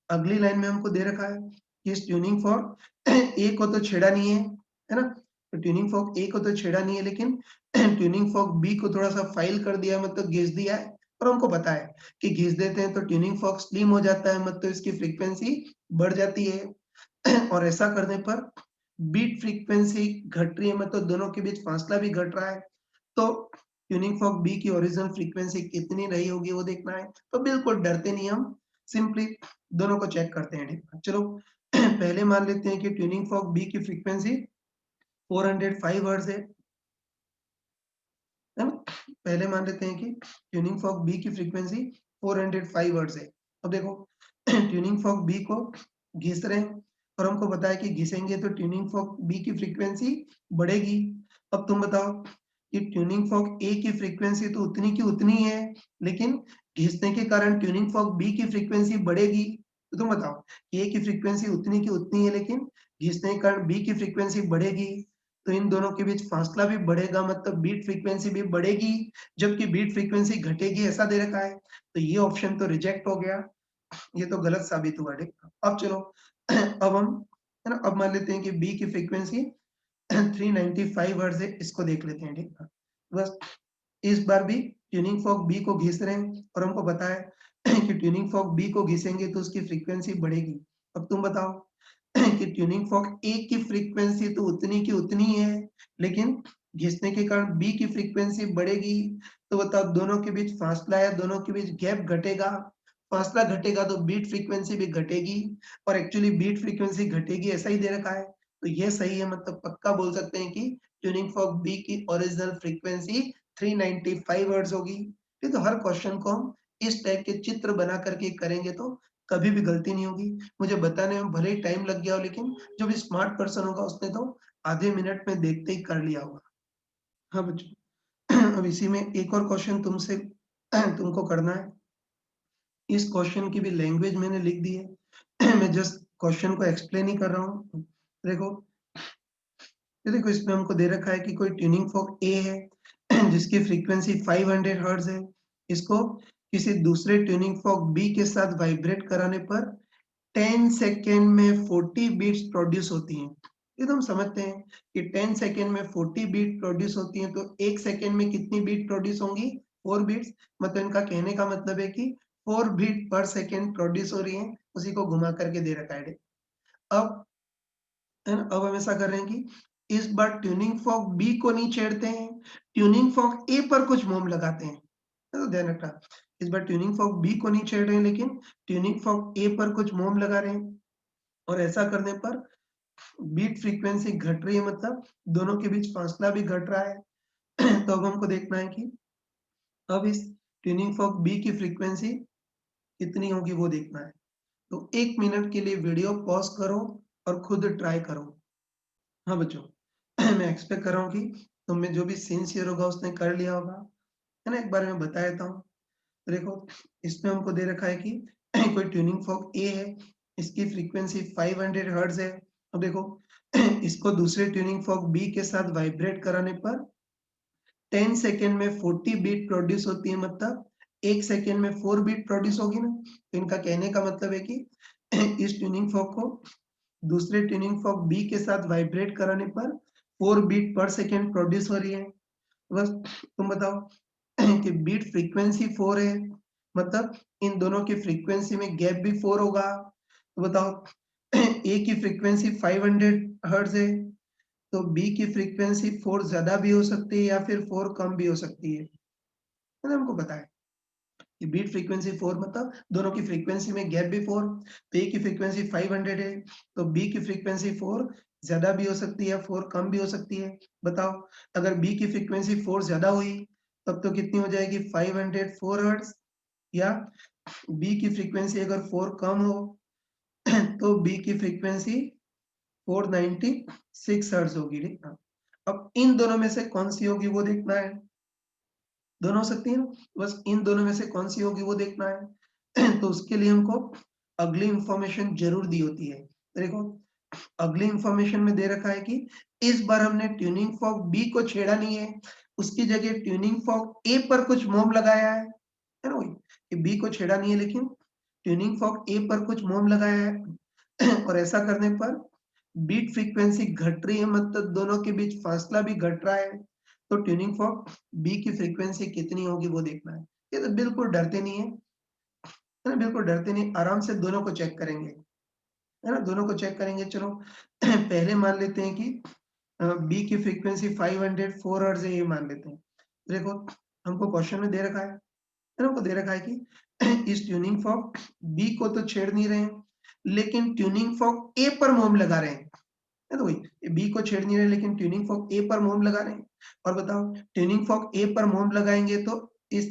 अगली लाइन में हमको दे रखा है कि इस ट्यूनिंग फॉर्क ए को तो छेड़ा नहीं है ना, तो ट्यूनिंग फॉर्क ए को तो छेड़ा नहीं है, लेकिन ट्यूनिंग फॉर्क बी को थोड़ा सा फाइल कर दिया है, मतलब घिस दिया है, और हमको पता है कि घिस देते हैं तो ट्यूनिंग फॉर्क स्लिम हो जाता है, मतलब इसकी फ्रीक्वेंसी बढ़ जाती है। और ऐसा करने पर बीट फ्रीक्वेंसी घट रही है, मतलब दोनों के बीच फासला भी घट रहा है, तो ट्यूनिंग फॉर्क बी की ओरिजिनल फ्रीक्वेंसी कितनी रही होगी वो देखना है। तो बिल्कुल डरते नहीं हम, सिंपली दोनों को चेक करते हैं। ठीक है, चलो पहले मान लेते हैं कि ट्यूनिंग फॉर्क बी की फ्रीक्वेंसी 405 हर्ट्ज है ना? पहले मान लेते हैं कि ट्यूनिंग फॉर्क बी की फ्रीक्वेंसी 405 हर्ट्ज है। अब देखो ट्यूनिंग फॉर्क बी को घिस रहे हैं और हमको पता है कि घिसेंगे तो ट्यूनिंग फॉर्क बी की फ्रीक्वेंसी बढ़ेगी। अब तुम बताओ कि ट्यूनिंग फॉर्क ए की फ्रीक्वेंसी तो उतनी की उतनी है, लेकिन घिसने के कारण ट्यूनिंग फॉर्क बी की फ्रीक्वेंसी बढ़ेगी। तो तुम बताओ, ए की फ्रीक्वेंसी उतनी की उतनी है, लेकिन घिसने के कारण बी की फ्रीक्वेंसी बढ़ेगी, तो इन दोनों के बीच फासला भी बढ़ेगा, मतलब बीट फ्रीक्वेंसी भी बढ़ेगी, जबकि बीट फ्रीक्वेंसी घटेगी, ऐसा दे रखा है। तो ये ऑप्शन तो रिजेक्ट हो गया, ये तो गलत साबित हुआ। ठीक, अब चलो अब हम, है ना, अब मान लेते हैं कि बी की फ्रीक्वेंसी 395 हर्ट्ज है, इसको देख लेते हैं। ठीक है, बस इस बार भी ट्यूनिंग फॉर्क बी को घिस रहे हैं और हमको पता है कि ट्यूनिंग फॉर्क बी को घिसेंगे तो उसकी फ्रीक्वेंसी बढ़ेगी। अब तुम बताओ कि ट्यूनिंग फॉर्क ए की फ्रीक्वेंसी तो उतनी की उतनी है, लेकिन घिसने के कारण बी की फ्रीक्वेंसी बढ़ेगी, तो बताओ दोनों के बीच फासला है, दोनों के बीच गैप घटेगा, फासला घटेगा तो बीट फ्रीक्वेंसी भी घटेगी, और एक्चुअली बीट फ्रीक्वेंसी घटेगी ऐसा ही दे रखा है। तो ये सही है, मतलब पक्का बोल सकते हैं कि ट्यूनिंग फॉर्क बी की ओरिजिनल फ्रीक्वेंसी 395 हर्ट्ज होगी। ठीक, तो हर क्वेश्चन को हम इस टाइप के चित्र बना करके करेंगे तो कभी भी गलती नहीं होगी। मुझे बताने में भले ही टाइम लग गया हो, लेकिन जो भी स्मार्ट पर्सन होगा उसने तो आधे मिनट में देखते ही कर लिया होगा। हाँ बच्चों, अब इसी में एक और क्वेश्चन तुमसे तुमको करना है। इस क्वेश्चन की भी लैंग्वेज मैंने लिख दी है मैं जस्ट क्वेश्चन को एक्सप्लेन ही कर रहा हूँ। देखो, ये देखो, इसमें हमको दे रखा है कि कोई ट्यूनिंग फॉर्क ए है जिसकी फ्रीक्वेंसी 500 हर्ट्ज है। इसको किसी दूसरे ट्यूनिंग फॉर्क बी के साथ वाइब्रेट कराने पर 10 सेकेंड में 40 बीट्स प्रोड्यूस होती हैं। ये तो हम समझते हैं कि 10 सेकेंड में 40 बीट प्रोड्यूस होती हैं, तो 1 सेकेंड में कितनी बीट प्रोड्यूस होंगी? 4 बीट्स। मतलब इनका कहने का मतलब है कि 4 बीट पर सेकेंड प्रोड्यूस हो रही हैं, उसी को घुमा करके दे रखा है। अब, है ना, अब हम ऐसा कर रहे हैं कि इस बार ट्यूनिंग फॉर्क बी को नहीं छेड़ते हैं, ट्यूनिंग फॉर्क ए पर कुछ मोम लगाते हैं। तो ध्यान रखना, इस बार ट्यूनिंग फॉर्क बी को नहीं छेड़ रहे हैं, लेकिन ट्यूनिंग फॉर्क ए पर कुछ मोम लगा रहे हैं, और ऐसा करने पर बीट फ्रीक्वेंसी घट रही है, मतलब दोनों के बीच फासला भी घट रहा है। तो अब हमको देखना है कि अब इस ट्यूनिंग फॉर्क बी की फ्रीक्वेंसी कितनी होगी वो देखना है। तो 1 मिनट के लिए वीडियो पॉज करो और खुद ट्राई करो। हाँ बच्चों, मैं एक्सपेक्ट कर रहा हूँ कि तुम में जो भी सिंसियर होगा उसने कर लिया होगा, है ना। एक बार मैं बता देता हूँ। तो देखो, इसमें हमको दे रखा है कि कोई ट्यूनिंग फॉर्क ए है, इसकी फ्रीक्वेंसी 500 हर्ट्ज है। अब देखो, इसको दूसरे ट्यूनिंग फॉर्क बी के साथ वाइब्रेट कराने पर 10 सेकेंड में 40 बीट प्रोड्यूस होती है, मतलब 1 सेकेंड में 4 बीट प्रोड्यूस होगी ना। तो इनका कहने का मतलब है कि इस ट्यूनिंग फॉर्क को दूसरे ट्यूनिंग फॉर्क बी के साथ वाइब्रेट कराने पर 4 बीट पर सेकेंड प्रोड्यूस हो रही है। बस तुम बताओ कि बीट फ्रीक्वेंसी 4 है, मतलब इन दोनों की फ्रीक्वेंसी में गैप भी 4 होगा। तो बताओ, ए की फ्रीक्वेंसी 500 हर्ट्ज है, तो बी की फ्रीक्वेंसी 4 ज्यादा भी हो सकती है या फिर 4 कम भी हो सकती है ना। हमको पता है कि बीट फ्रीक्वेंसी 4 मतलब दोनों की फ्रीक्वेंसी में गैप भी 4। तो ए की फ्रीक्वेंसी 500 है, तो बी की फ्रीक्वेंसी 4 ज्यादा भी हो सकती है, 4 कम भी हो सकती है। बताओ, अगर बी की फ्रीक्वेंसी 4 ज्यादा हुई तब तो कितनी हो जाएगी? 504 हर्ट्ज। या बी की फ्रीक्वेंसी अगर 4 कम हो तो बी की फ्रीक्वेंसी 496 हर्ट्ज होगी। ठीक है, अब इन दोनों में से कौन सी होगी वो देखना है। दोनों हो सकती है ना, बस इन दोनों में से कौन सी होगी वो देखना है। तो उसके लिए हमको अगली इंफॉर्मेशन जरूर दी होती है। देखो, अगली इंफॉर्मेशन में दे रखा है कि इस बार हमने ट्यूनिंग फॉर्क बी को छेड़ा नहीं है, उसकी जगह ट्यूनिंग फॉर्क ए पर कुछ मोम लगाया है ना वही, कि बी को छेड़ा नहीं है लेकिन ट्यूनिंग फॉर्क ए पर कुछ मोम लगाया है। और ऐसा करने पर बीट फ्रीक्वेंसी घट रही है, मतलब दोनों के बीच फासला भी घट रहा है। तो ट्यूनिंग फॉर्क बी की फ्रीक्वेंसी कितनी होगी वो देखना है। ये तो बिल्कुल डरते नहीं है ना, बिल्कुल डरते नहीं, आराम से दोनों को चेक करेंगे, है ना, दोनों को चेक करेंगे। चलो पहले मान लेते हैं कि बी की फ्रीक्वेंसी 504 हर्ट्ज है, ये मान लेते हैं। देखो, हमको क्वेश्चन में दे रखा है ना, हमको दे रखा है कि इस ट्यूनिंग फॉर्क बी को तो छेड़ नहीं रहे हैं, लेकिन ट्यूनिंग फॉर्क ए पर मोम लगा रहे हैं, है तो वही, बी को छेड़ नहीं रहे लेकिन ट्यूनिंग फॉर्क ए पर मोम लगा रहे हैं। और बताओ, ट्यूनिंग फॉर्क ए पर मोम लगाएंगे तो इस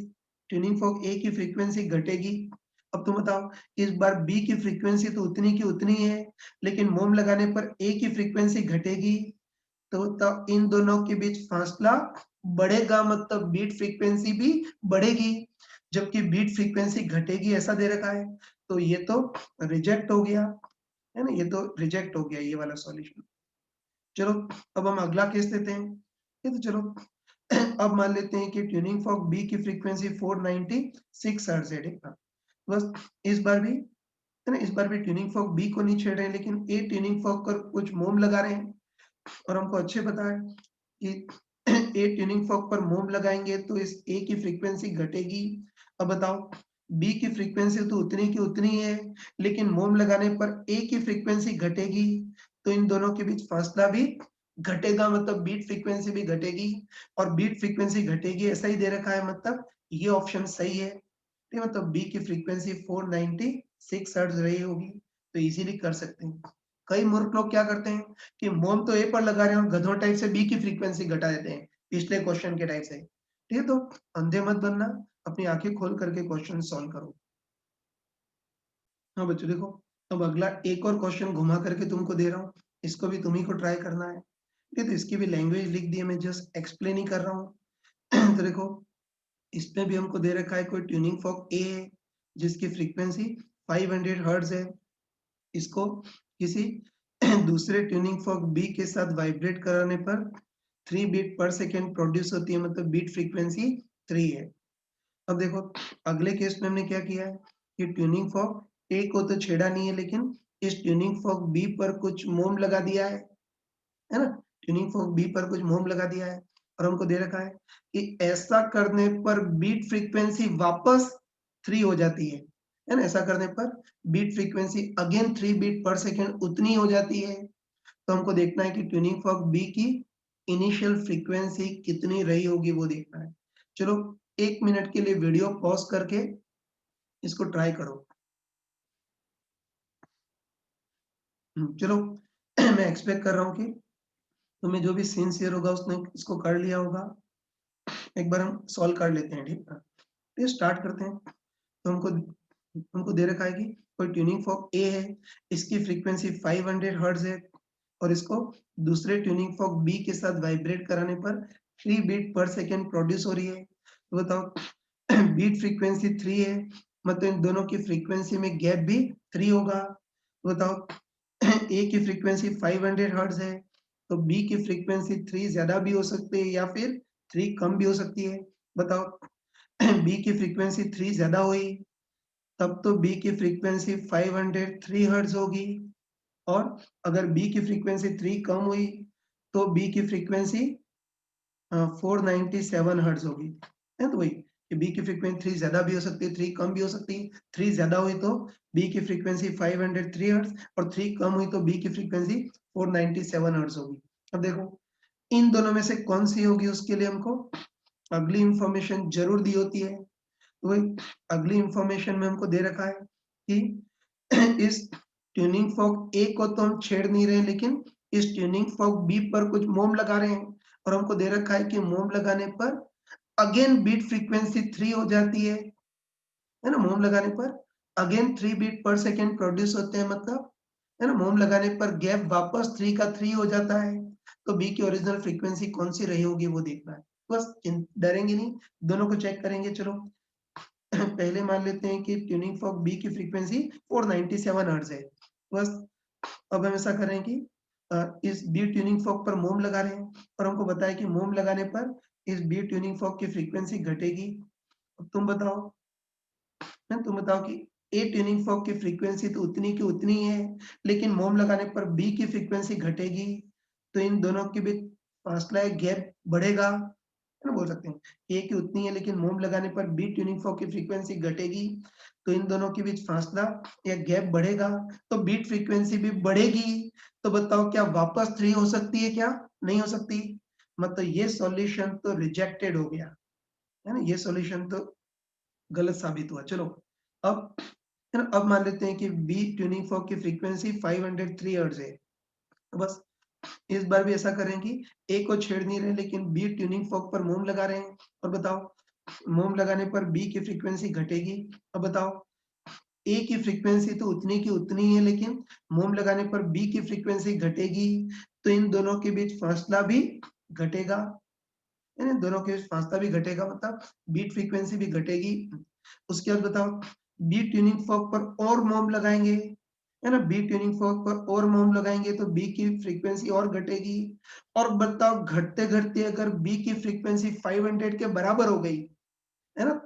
ट्यूनिंग फॉर्क ए की फ्रीक्वेंसी घटेगी। अब तुम बताओ, इस बार बी की फ्रीक्वेंसी तो उतनी की उतनी है, लेकिन मोम लगाने पर ए की फ्रीक्वेंसी घटेगी, तो तब इन दोनों के बीच फासला बढ़ेगा, मतलब बीट फ्रीक्वेंसी भी बढ़ेगी, जबकि बीट फ्रीक्वेंसी घटेगी ऐसा दे रखा है। तो ये तो रिजेक्ट हो गया, है ना, ये तो रिजेक्ट हो गया ये वाला सॉल्यूशन। चलो अब हम अगला केस लेते हैं। ये तो चलो अब मान लेते हैं कि ट्यूनिंग फॉर्क बी की फ्रीक्वेंसी 496 हर्ट्ज है, ठीक है। बस इस बार भी, है ना, इस बार भी ट्यूनिंग फॉर्क बी को नहीं छेड़ रहे हैं, लेकिन ए ट्यूनिंग फॉर्क पर कुछ मोम लगा रहे हैं, और हमको अच्छे पता है कि ए ट्यूनिंग फॉर्क पर मोम लगाएंगे तो इस ए की फ्रीक्वेंसी घटेगी। अब बताओ, बी की फ्रीक्वेंसी तो उतनी की उतनी है, लेकिन मोम लगाने पर ए की फ्रीक्वेंसी घटेगी, तो इन दोनों के बीच फासला भी घटेगा, मतलब बीट फ्रीक्वेंसी भी घटेगी, और बीट फ्रीक्वेंसी घटेगी ऐसा ही दे रखा है, मतलब ये ऑप्शन सही है। ठीक है, मतलब बी की फ्रीक्वेंसी 496 हर्ट्ज रही होगी, तो इजीली कर सकते हैं। कई मूर्ख लोग क्या करते हैं कि मोम तो ए पर लगा रहे हैं और गधों टाइप से बी की फ्रीक्वेंसी घटा देते हैं, पिछले क्वेश्चन के टाइप से। ठीक है, तो अंधे मत बनना, अपनी आंखें खोल करके क्वेश्चन सॉल्व करो। हाँ बच्चों देखो, अब अगला एक और क्वेश्चन घुमा करके तुमको दे रहा हूँ, इसको भी तुम्ही को ट्राई करना है। ठीक है, तो इसकी भी लैंग्वेज लिख दी है, मैं जस्ट एक्सप्लेन ही कर रहा हूँ। तो देखो, इसमें भी हमको दे रखा है कोई ट्यूनिंग फॉर्क ए है, जिसकी फ्रीक्वेंसी 500 हर्ट्ज है। इसको किसी दूसरे ट्यूनिंग फॉर्क बी के साथ वाइब्रेट कराने पर 3 बीट पर सेकेंड प्रोड्यूस होती है, मतलब बीट फ्रीक्वेंसी 3 है। अब देखो, अगले केस में हमने क्या किया है कि ट्यूनिंग फॉर्क ए को तो छेड़ा नहीं है, लेकिन इस ट्यूनिंग फॉर्क बी पर कुछ मोम लगा दिया है ना, ट्यूनिंग फॉर्क बी पर कुछ मोम लगा दिया है, और हमको दे रखा है कि ऐसा करने पर बीट फ्रीक्वेंसी वापस 3 हो जाती है ना, ऐसा करने पर बीट फ्रीक्वेंसी अगेन 3 बीट पर सेकेंड उतनी हो जाती है। तो हमको देखना है कि ट्यूनिंग फॉर्क बी की इनिशियल फ्रीक्वेंसी कितनी रही होगी, वो देखना है। चलो 1 मिनट के लिए वीडियो पॉज करके इसको ट्राई करो। चलो मैं एक्सपेक्ट कर रहा हूँ कि तुम्हें जो भी सिंसियर होगा उसने इसको कर लिया होगा। एक बार हम सॉल्व कर लेते हैं, ठीक है। तो स्टार्ट करते हैं। तो हमको दे रखा है कि कोई ट्यूनिंग फॉर्क ए है, इसकी फ्रीक्वेंसी 500 हर्ट्ज है, और इसको दूसरे ट्यूनिंग फॉर्क बी के साथ वाइब्रेट कराने पर 3 बीट पर सेकेंड प्रोड्यूस हो रही है। तो बताओ बीट फ्रीक्वेंसी 3 है, मतलब इन दोनों की फ्रीक्वेंसी में गैप भी 3 होगा। तो बताओ ए की फ्रीक्वेंसी 500 हर्ट्ज है, तो बी की फ्रीक्वेंसी 3 ज्यादा भी हो सकती है या फिर 3 कम भी हो सकती है। बताओ बी की फ्रीक्वेंसी 3 ज्यादा हुई, तब तो बी की फ्रीक्वेंसी 503 हर्ट्ज होगी, और अगर बी की फ्रीक्वेंसी 3 कम हुई तो बी की फ्रीक्वेंसी 497 हर्ट्ज होगी, है तो वही कि बी की फ्रीक्वेंसी 3 ज्यादा भी हो सकती है, 3 कम भी हो सकती है। 3 ज्यादा हुई तो बी की फ्रीक्वेंसी 503 हर्ट्ज, और 3 कम हुई तो बी की फ्रीक्वेंसी 497 हर्ट्ज होगी। अब देखो, इन दोनों में से कौन सी होगी, उसके लिए हमको अगली इंफॉर्मेशन जरूर दी होती है। तो वही अगली इंफॉर्मेशन में हमको दे रखा है कि इस ट्यूनिंग फॉर्क ए को तो हम छेड़ नहीं रहे, लेकिन इस ट्यूनिंग फॉर्क बी पर कुछ मोम लगा रहे हैं, और हमको दे रखा है कि मोम लगाने पर अगेन बीट फ्रीक्वेंसी 3 हो जाती है ना, मोम लगाने पर अगेन 3 बीट पर सेकेंड प्रोड्यूस होते हैं, मतलब है ना, मोम लगाने पर गैप वापस 3 का 3 हो जाता है। तो बी की ओरिजिनल फ्रीक्वेंसी कौन सी रही होगी वो देखना है। बस डरेंगे नहीं, दोनों को चेक करेंगे। चलो पहले मान लेते हैं कि ट्यूनिंग फॉर्क बी की फ्रीक्वेंसी 497 हर्ट्ज है। बस अब हम ऐसा करें कि इस बी ट्यूनिंग फॉर्क पर मोम लगा रहे हैं, और हमको बताया कि मोम लगाने पर इस बी ट्यूनिंग फॉर्क की फ्रीक्वेंसी घटेगी। अब तुम बताओ कि ए ट्यूनिंग फॉर्क की फ्रीक्वेंसी तो उतनी की उतनी है, लेकिन मोम लगाने पर बी की फ्रीक्वेंसी घटेगी, तो इन दोनों के बीच फासला गैप बढ़ेगा, है ना, बोल सकते हैं ए की उतनी है, लेकिन मोम लगाने पर बी ट्यूनिंग फॉर्क की फ्रीक्वेंसी घटेगी, तो इन दोनों के बीच फासला या गैप बढ़ेगा, तो बीट फ्रीक्वेंसी भी बढ़ेगी। तो बताओ क्या वापस 3 हो सकती है क्या? नहीं हो सकती, मतलब ये सॉल्यूशन तो रिजेक्टेड हो गया, है ना, ये सॉल्यूशन तो गलत साबित हुआ। चलो अब, है ना, अब मान लेते हैं कि बी ट्यूनिंग फॉर्क की फ्रीक्वेंसी 503 हर्ट्ज है। तो बस इस बार भी ऐसा करें कि ए को छेड़ नहीं रहे, लेकिन बी ट्यूनिंग फॉर्क पर मोम लगा रहे हैं, और बताओ मोम लगाने पर बी की फ्रीक्वेंसी घटेगी। अब बताओ, ए की फ्रीक्वेंसी तो उतनी की उतनी है, लेकिन मोम लगाने पर बी की फ्रीक्वेंसी घटेगी, तो इन दोनों के बीच फासला भी घटेगा। इन दोनों के बीच फासला भी घटेगा, मतलब बीट फ्रीक्वेंसी भी घटेगी। उसके बाद बताओ, बी ट्यूनिंग फॉर्क पर और मोम लगाएंगे, है ना, बी ट्यूनिंग फॉर्क पर और मोम लगाएंगे तो बी की फ्रीक्वेंसी और घटेगी। और बताओ, घटते घटते अगर बी की फ्रीक्वेंसी 500 के बराबर हो गई, है ना,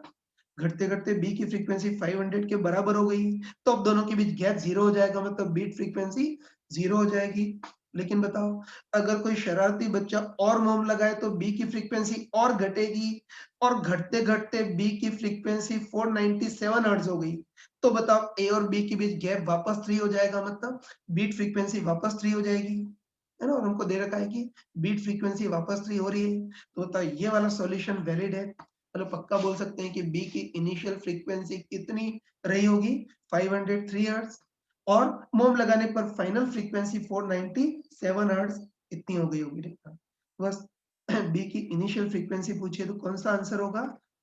घटते घटते बी की फ्रीक्वेंसी 500 के बराबर हो गई, तो अब दोनों के बीच गैप जीरो हो जाएगा, मतलब बीट फ्रीक्वेंसी जीरो हो जाएगी। लेकिन बताओ, अगर कोई शरारती बच्चा और मोम लगाए तो बी की फ्रीक्वेंसी और घटेगी, और घटते घटते बी की फ्रीक्वेंसी 497 हर्ट्ज हो गई, तो बताओ ए और बी के बीच गैप वापस 3 हो जाएगा, मतलब बीट फ्रीक्वेंसी वापस 3 हो जाएगी, है ना। और हमको दे रखा है कि बीट फ्रीक्वेंसी वापस 3 हो रही है, तो बताओ ये वाला सॉल्यूशन वैलिड है। मतलब पक्का बोल सकते हैं कि बी की इनिशियल फ्रीक्वेंसी कितनी रही होगी, 503 हर्ट्ज, और मोम लगाने पर फाइनल फ्रीक्वेंसी 497 हर्ट्ज इतनी हो गई होगी। देखना बस, बी की इनिशियल फ्रीक्वेंसी पूछिए तो कौन सा आंसर होगा,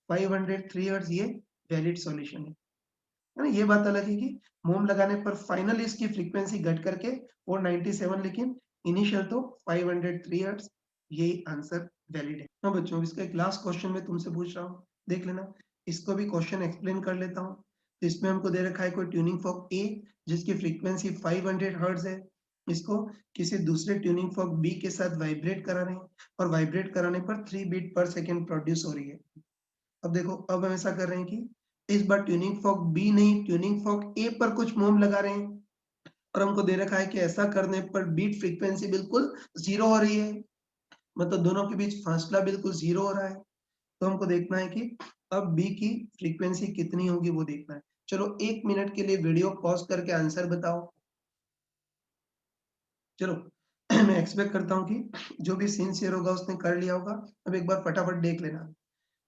503 हर्ट्ज, ये वैलिड सॉल्यूशन है ना। ये बात अलग है कि मोम लगाने पर फाइनल इसकी फ्रीक्वेंसी घट करके 497, लेकिन इनिशियल तो 503 हर्ट्ज, यही आंसर वैलिड है। हाँ बच्चों, इसका एक लास्ट क्वेश्चन मैं तुमसे पूछ रहा हूँ, देख लेना। इसको भी क्वेश्चन एक्सप्लेन कर लेता हूँ। तो इसमें हमको दे रखा है कोई ट्यूनिंग फॉर्क ए जिसकी फ्रीक्वेंसी 500 हर्ट्ज है, इसको किसी दूसरे ट्यूनिंग फॉर्क बी के साथ वाइब्रेट करा रहे हैं, और वाइब्रेट कराने पर 3 बीट पर सेकेंड प्रोड्यूस हो रही है। अब देखो, अब हम ऐसा कर रहे हैं कि इस बार ट्यूनिंग फॉर्क बी नहीं, ट्यूनिंग फॉर्क ए पर कुछ मोम लगा रहे हैं, और हमको दे रखा है कि ऐसा करने पर बीट फ्रीक्वेंसी बिल्कुल जीरो हो रही है, मतलब दोनों के बीच फासला बिल्कुल जीरो हो रहा है। तो हमको देखना है कि अब बी की फ्रीक्वेंसी कितनी होगी, वो देखना है। चलो 1 मिनट के लिए वीडियो पॉज करके आंसर बताओ। चलो, मैं एक्सपेक्ट करता हूँ कि जो भी सिंसियर होगा उसने कर लिया होगा। अब एक बार फटाफट देख लेना।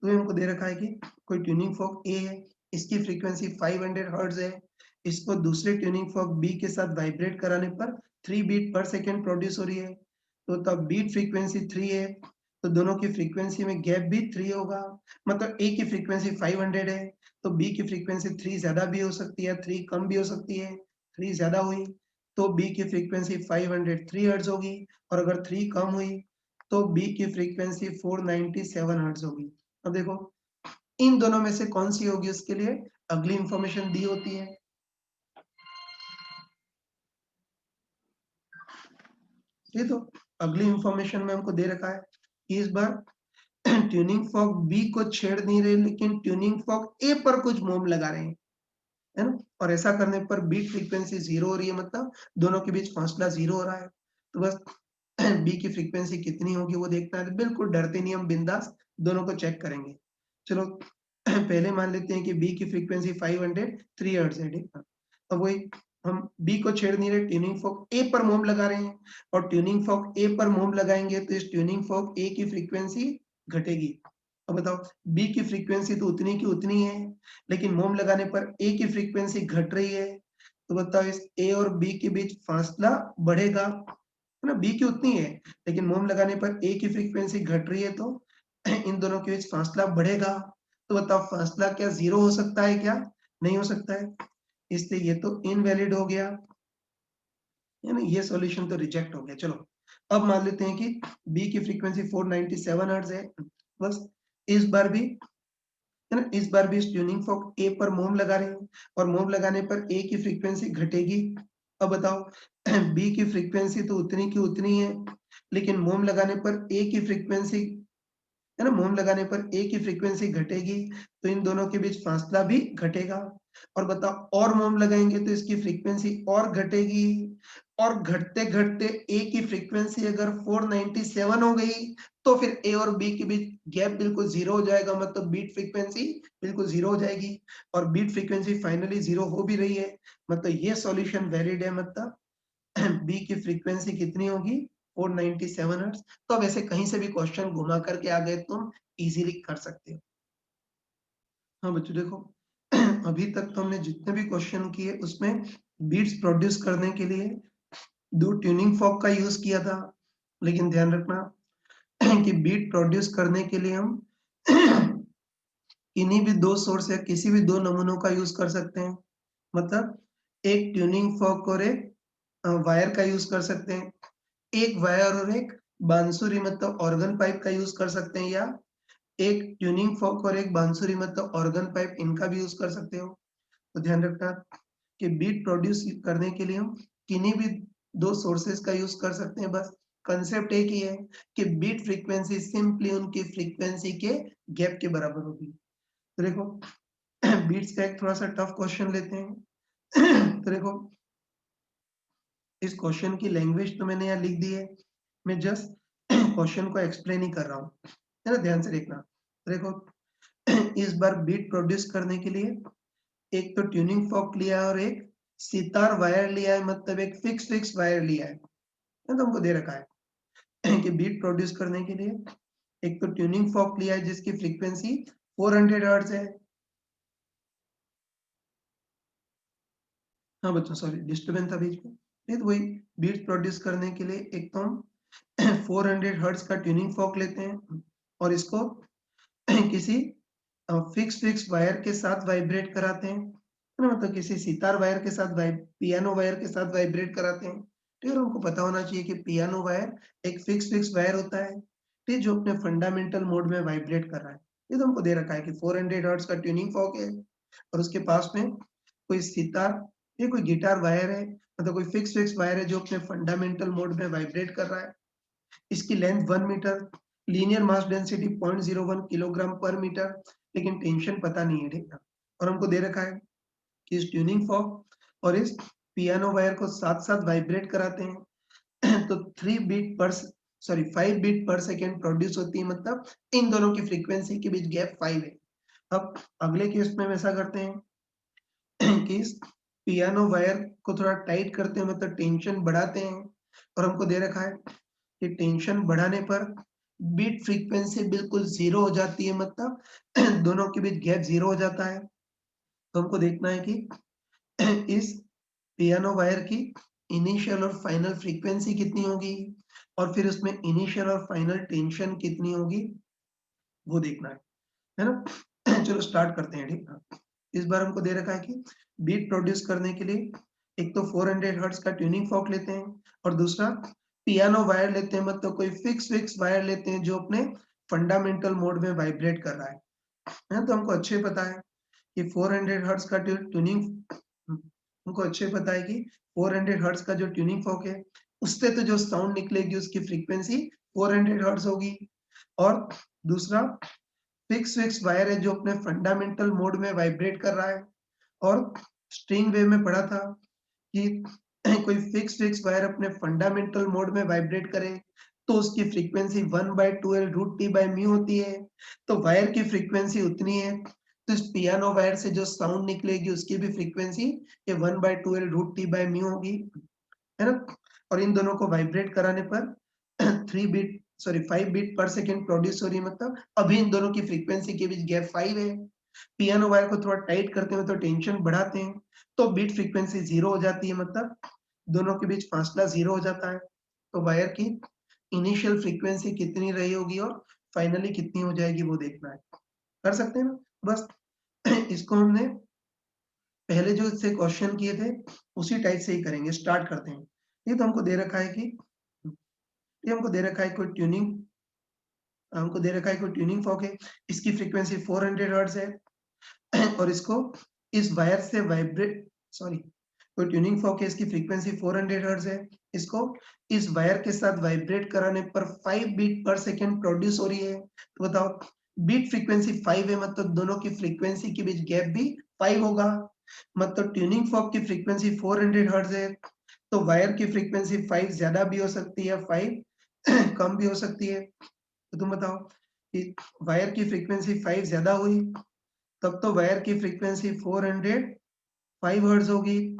तो ये हमको दे रखा है कि कोई ट्यूनिंग फॉर्क ए है, इसकी फ्रीक्वेंसी 500 हर्ट्ज है, इसको दूसरे ट्यूनिंग फॉर्क बी के साथ वाइब्रेट कराने पर 3 बीट पर सेकेंड प्रोड्यूस हो रही है, तो तब बीट फ्रीक्वेंसी 3 है, तो दोनों की फ्रीक्वेंसी में गैप भी 3 होगा, मतलब ए की फ्रीक्वेंसी 500 है, तो बी की फ्रीक्वेंसी 3 ज्यादा भी हो सकती है, 3 कम भी हो सकती है। 3 ज्यादा हुई तो बी की फ्रीक्वेंसी 503 हर्ट्ज होगी, और अगर 3 कम हुई तो बी की फ्रीक्वेंसी 497 हर्ट्ज होगी। अब देखो, इन दोनों में से कौन सी होगी, उसके लिए अगली इंफॉर्मेशन दी होती है। ये तो अगली इंफॉर्मेशन में हमको दे रखा है कि इस बार ट्यूनिंग फॉर्क बी को छेड़ नहीं रहे, लेकिन ट्यूनिंग फॉर्क ए पर कुछ मोम लगा रहे हैं, है ना। और ऐसा करने पर बीट फ्रीक्वेंसी जीरो हो रही है, मतलब दोनों के बीच फासला जीरो हो रहा है। तो बस बी की फ्रीक्वेंसी कितनी होगी वो देखना है, तो बिल्कुल डरते नहीं, हम बिंदास दोनों को चेक करेंगे। चलो, पहले मान लेते हैं कि बी की फ्रीक्वेंसी 503 हर्ट्ज है, ठीक है। अब वही, हम बी को छेड़ नहीं रहे, ट्यूनिंग फॉर्क ए पर मोम लगा रहे हैं, और ट्यूनिंग फॉर्क ए पर मोम लगाएंगे तो इस ट्यूनिंग फॉर्क ए की फ्रीक्वेंसी घटेगी। अब बताओ, बी की फ्रीक्वेंसी तो उतनी की उतनी है, लेकिन मोम लगाने पर ए की फ्रीक्वेंसी घट रही है, तो बताओ इस ए और बी के बीच फासला बढ़ेगा, है ना। बी की उतनी है, लेकिन मोम लगाने पर ए की फ्रीक्वेंसी घट रही है, तो इन दोनों के बीच फासला बढ़ेगा। तो बताओ, फासला क्या जीरो हो सकता है क्या, नहीं हो सकता है, इसलिए ये तो इनवैलिड हो गया, है ना, ये सॉल्यूशन तो रिजेक्ट हो गया। चलो, अब मान लेते हैं कि बी की फ्रीक्वेंसी 497 हर्ट्ज है, बस इस बार भी, है ना, इस बार भी इस ट्यूनिंग फॉर्क ए पर मोम लगा रहे हैं, और मोम लगाने पर ए की फ्रीक्वेंसी घटेगी। अब बताओ, बी की फ्रीक्वेंसी तो उतनी की उतनी है, लेकिन मोम लगाने पर ए की फ्रीक्वेंसी, है ना, मोम लगाने पर ए की फ्रीक्वेंसी घटेगी, तो इन दोनों के बीच फासला भी घटेगा। और बताओ, और मोम लगाएंगे तो इसकी फ्रीक्वेंसी और घटेगी, और घटते घटते ए की फ्रीक्वेंसी अगर 497 हो गई, तो फिर ए और बी के बीच गैप बिल्कुल जीरो हो जाएगा, मतलब बीट फ्रीक्वेंसी बिल्कुल जीरो हो जाएगी, और बीट फ्रीक्वेंसी फाइनली जीरो हो भी रही है, मतलब ये सॉल्यूशन वैलिड है, मतलब बी की फ्रीक्वेंसी कितनी होगी, 497 हर्ट्ज। तो अब ऐसे कहीं से भी क्वेश्चन घुमा करके आ गए तुम इजीली कर सकते हो। हाँ बच्चों, देखो, अभी तक तो हमने जितने भी क्वेश्चन किए उसमें बीट्स प्रोड्यूस करने के लिए दो ट्यूनिंग फॉर्क का यूज किया था, लेकिन ध्यान रखना कि बीट प्रोड्यूस करने के लिए हम किन्हीं भी 2 सोर्स या किसी भी 2 नमूनों का यूज़ कर सकते हैं। मतलब एक ट्यूनिंग फॉर्क और एक वायर का यूज़ कर सकते हैं। एक वायर और एक बांसुरी मतलब ऑर्गन पाइप का यूज़ कर सकते हैं, या एक ट्यूनिंग फॉर्क और एक बांसुरी मतलब ऑर्गन पाइप, इनका भी यूज़ कर सकते हो। तो ध्यान रखना कि बीट प्रोड्यूस करने के लिए हम किन्हीं भी 2 सोर्सेस का यूज़ कर सकते हैं, बस कांसेप्ट एक ही है कि बीट फ्रीक्वेंसी सिंपली उनकी फ्रीक्वेंसी के गैप के बराबर होगी। तो देखो बीट्स का एक थोड़ा-सा टफ क्वेश्चन लेते हैं। तो देखो इस क्वेश्चन की लैंग्वेज तो मैंने यहाँ लिख दी है, मैं जस्ट क्वेश्चन को एक्सप्लेन ही कर रहा हूँ, है ना? ध्यान से देखना। तो देखो इस बार बीट प्रोड्यूस करने के लिए एक तो ट्यूनिंग फॉर्क लिया है और एक सितार वायर लिया है, मतलब एक फिक्स वायर लिया है। तो हमको दे रखा है कि बीट प्रोड्यूस करने के लिए एक तो ट्यूनिंग फॉर्क लिया है जिसकी फ्रीक्वेंसी 400 हर्ट्ज है। हाँ बच्चों, सॉरी डिस्टर्बेंस था बीच में। नहीं तो वही बीट्स प्रोड्यूस करने के लिए एक तो हम 400 हर्ट्ज का ट्यूनिंग फॉर्क लेते हैं और इसको किसी फिक्स वायर के साथ वाइब्रेट कराते हैं, है ना? मतलब किसी सितार वायर के साथ पियानो वायर के साथ वाइब्रेट कराते हैं। ठीक है, और हमको पता होना चाहिए कि पियानो वायर एक फिक्स वायर होता है, ठीक, जो अपने फंडामेंटल मोड में वाइब्रेट कर रहा है। ये तो हमको दे रखा है कि 400 हर्ट्ज का ट्यूनिंग फॉर्क है और उसके पास में कोई सितार या कोई गिटार वायर है, मतलब कोई फिक्स वायर है जो अपने फंडामेंटल मोड में वाइब्रेट कर रहा है। इसकी length 1 metre, linear mass density 0.01 kilogram पर मीटर, लेकिन टेंशन पता नहीं है, ठीक है? और हमको दे रखा है कि इस ट्यूनिंग फॉर्क और इस पियानो वायर को साथ-साथ वाइब्रेट कराते हैं तो 3 बीट पर सॉरी 5 बीट पर सेकंड प्रोड्यूस होती है, मतलब इन दोनों की फ्रीक्वेंसी के बीच गैप 5 है। अब अगले केस में हम ऐसा करते हैं कि इस पियानो वायर को थोड़ा टाइट करते हैं, मतलब टेंशन बढ़ाते हैं और हमको दे रखा है कि टेंशन बढ़ाने पर बीट फ्रीक्वेंसी बिल्कुल 0 हो जाती है, मतलब दोनों के बीच गैप 0 हो जाता है। तो हमको देखना है कि इस पियानो वायर की इनिशियल और फाइनल फ्रीक्वेंसी कितनी होगी और फिर उसमें इनिशियल और फाइनल टेंशन कितनी होगी, वो देखना है ना? चलो स्टार्ट करते हैं, ठीक है? इस बार हमको दे रखा है कि बीट प्रोड्यूस करने के लिए एक तो 400 हर्ट्ज का ट्यूनिंग फॉर्क लेते हैं और दूसरा पियानो वायर लेते हैं, मतलब कोई फिक्स वायर लेते हैं जो अपने फंडामेंटल मोड में वाइब्रेट कर रहा है। तो हमको अच्छे पता है कि 400 हर्ट्ज का ट्यूनिंग हमको अच्छे पता है कि 400 हर्ट्ज का जो ट्यूनिंग फॉर्क है उससे तो जो साउंड निकलेगी उसकी फ्रीक्वेंसी 400 हर्ट्ज होगी, और दूसरा फिक्स वायर है जो अपने फंडामेंटल मोड में वाइब्रेट कर रहा है। और स्ट्रिंग वेव में पढ़ा था कि कोई फिक्स वायर अपने फंडामेंटल मोड में वाइब्रेट करे तो उसकी frequency 1/2L root T by mu होती है। तो वायर की फ्रीक्वेंसी उतनी है, तो इस पियानो वायर से जो साउंड निकलेगी उसकी भी फ्रीक्वेंसी ये 1/2L root T by mu होगी, है ना? और इन दोनों को वाइब्रेट कराने पर 5 बीट पर सेकंड प्रोड्यूस हो रही है, मतलब अभी इन दोनों की फ्रीक्वेंसी के बीच गैप 5 है। पियानो वायर को थोड़ा टाइट करते हैं तो टेंशन बढ़ाते हैं तो बीट फ्रीक्वेंसी 0 हो जाती है, मतलब दोनों के बीच फासला 0 हो जाता है। तो वायर की इनिशियल फ्रीक्वेंसी कितनी रही होगी और फाइनली कितनी हो जाएगी वो देखना है। कर सकते हैं ना? बस इसको हमने पहले जो इससे क्वेश्चन किए थे उसी टाइप से ही करेंगे, स्टार्ट करते हैं। ये तो हमको दे रखा है कि ये हमको दे रखा है कोई ट्यूनिंग हमको दे रखा है कोई ट्यूनिंग फॉर्क है, इसकी फ्रीक्वेंसी 400 हर्ट्ज है और इसको इस वायर से वाइब्रेट सॉरी कोई ट्यूनिंग फॉर्क है, इसकी फ्रीक्वेंसी 400 हर्ट्ज है, इसको इस वायर के साथ वाइब्रेट कराने पर 5 बीट पर सेकंड प्रोड्यूस हो रही है। तो बताओ बीट फ्रीक्वेंसी 5 है, मतलब दोनों की फ्रीक्वेंसी के बीच गैप भी 5 होगा, मतलब ट्यूनिंग फॉर्क की फ्रीक्वेंसी 400 हर्ट्ज है, तो वायर की फ्रीक्वेंसी 5 ज्यादा भी हो सकती है, 5 कम भी हो सकती है। तो तुम बताओ कि वायर की फ्रीक्वेंसी 5 ज्यादा हुई तब तो वायर की फ्रीक्वेंसी 405 हर्ट्ज होगी,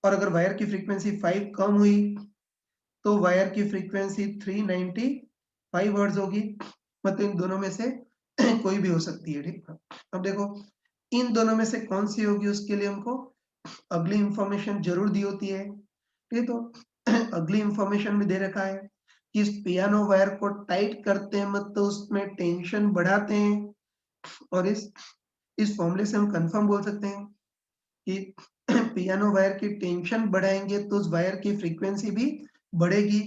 और अगर वायर की फ्रीक्वेंसी 5 कम हुई तो वायर की फ्रीक्वेंसी 395 हर्ट्ज होगी, मतलब इन दोनों में से कोई भी हो सकती है, ठीक है? अब देखो इन दोनों में से कौन सी होगी उसके लिए हमको अगली इंफॉर्मेशन जरूर दी होती है, ठीक है? तो अगली इंफॉर्मेशन में दे रखा है कि इस पियानो वायर को टाइट करते हैं, मतलब उसमें टेंशन बढ़ाते हैं, और इस इस फॉर्मूले से हम कंफर्म बोल सकते हैं कि पियानो वायर की टेंशन बढ़ाएंगे तो उस वायर की फ्रीक्वेंसी भी बढ़ेगी।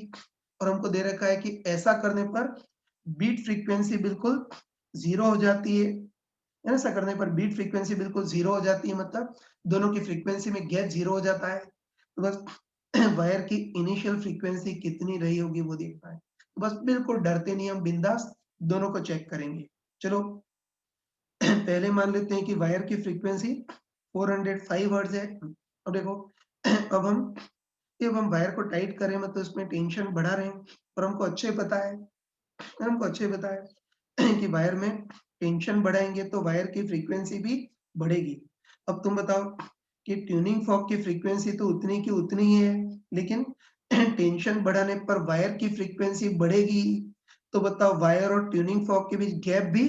और हमको दे रखा है कि ऐसा करने पर बीट फ्रीक्वेंसी बिल्कुल जीरो हो जाती है। ऐसा करने पर बीट फ्रीक्वेंसी बिल्कुल जीरो हो जाती है, मतलब दोनों की फ्रीक्वेंसी में गैप जीरो हो जाता है। तो बस वायर की इनिशियल फ्रीक्वेंसी कितनी रही होगी वो देखना है। तो बस बिल्कुल डरते नहीं, हम बिंदास दोनों को चेक करेंगे। चलो पहले मान लेते हैं कि वायर की फ्रीक्वेंसी 405 हर्ट्ज है। अब देखो अब हम वायर को टाइट करें, मतलब उसमें टेंशन बढ़ा रहे हैं, और हमको अच्छे पता है कि वायर में टेंशन बढ़ाएंगे तो वायर की फ्रीक्वेंसी भी बढ़ेगी। अब तुम बताओ कि ट्यूनिंग फॉर्क की फ्रीक्वेंसी तो उतनी की उतनी ही है, लेकिन टेंशन बढ़ाने पर वायर की फ्रीक्वेंसी बढ़ेगी। तो बताओ वायर और ट्यूनिंग फॉर्क के बीच गैप भी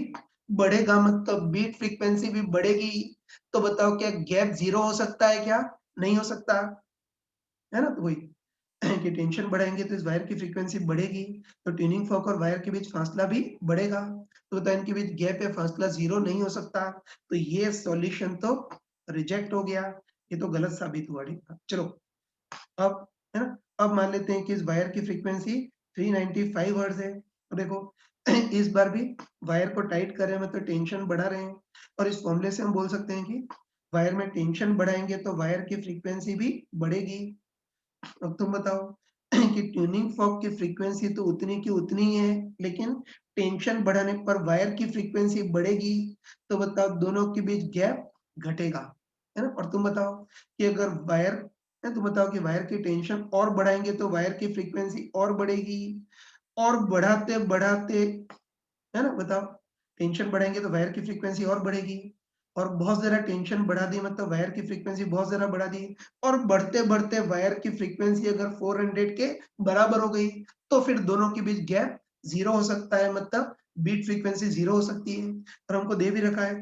बढ़ेगा, मतलब बीट फ्रीक्वेंसी भी बढ़ेगी। तो बताओ क्या गैप जीरो हो सकता है क्या? नहीं हो सकता, है ना? तो वही कि टेंशन बढ़ाएंगे तो इस वायर की फ्रीक्वेंसी बढ़ेगी, तो ट्यूनिंग फॉर्क और वायर के बीच फासला भी बढ़ेगा। तो बताओ इनके बीच गैप या फासला जीरो नहीं हो सकता, तो ये सॉल्यूशन तो रिजेक्ट हो गया, ये तो गलत साबित हुआ। ठीक है, चलो अब, है ना, अब मान लेते हैं कि इस वायर की फ्रीक्वेंसी 395 हर्ट्ज है। तो देखो इस बार भी वायर को टाइट कर रहे हैं, मतलब टेंशन बढ़ा रहे हैं, और इस फॉर्मूले से हम बोल सकते हैं कि वायर में टेंशन बढ़ाएंगे तो वायर की फ्रीक्वेंसी भी बढ़ेगी। अब तुम बताओ कि ट्यूनिंग फॉर्क की फ्रीक्वेंसी तो उतनी की उतनी ही है, लेकिन टेंशन बढ़ाने पर वायर की फ्रीक्वेंसी बढ़ेगी। तो बताओ दोनों के बीच गैप घटेगा, है ना? और तुम बताओ कि अगर वायर, तुम बताओ कि वायर की टेंशन और बढ़ाएंगे तो वायर की फ्रीक्वेंसी और बढ़ेगी, और बढ़ाते बढ़ाते, है ना, बताओ टेंशन बढ़ाएंगे तो वायर की फ्रीक्वेंसी और बढ़ेगी, और बहुत ज़्यादा टेंशन बढ़ा दी मतलब वायर की फ्रीक्वेंसी बहुत ज़्यादा बढ़ा दी, और बढ़ते-बढ़ते वायर की फ्रीक्वेंसी अगर 400 के बराबर हो गई, तो फिर दोनों के बीच गैप 0 हो सकता है, मतलब बीट फ्रीक्वेंसी 0 हो सकती है। और हमको दे भी रखा है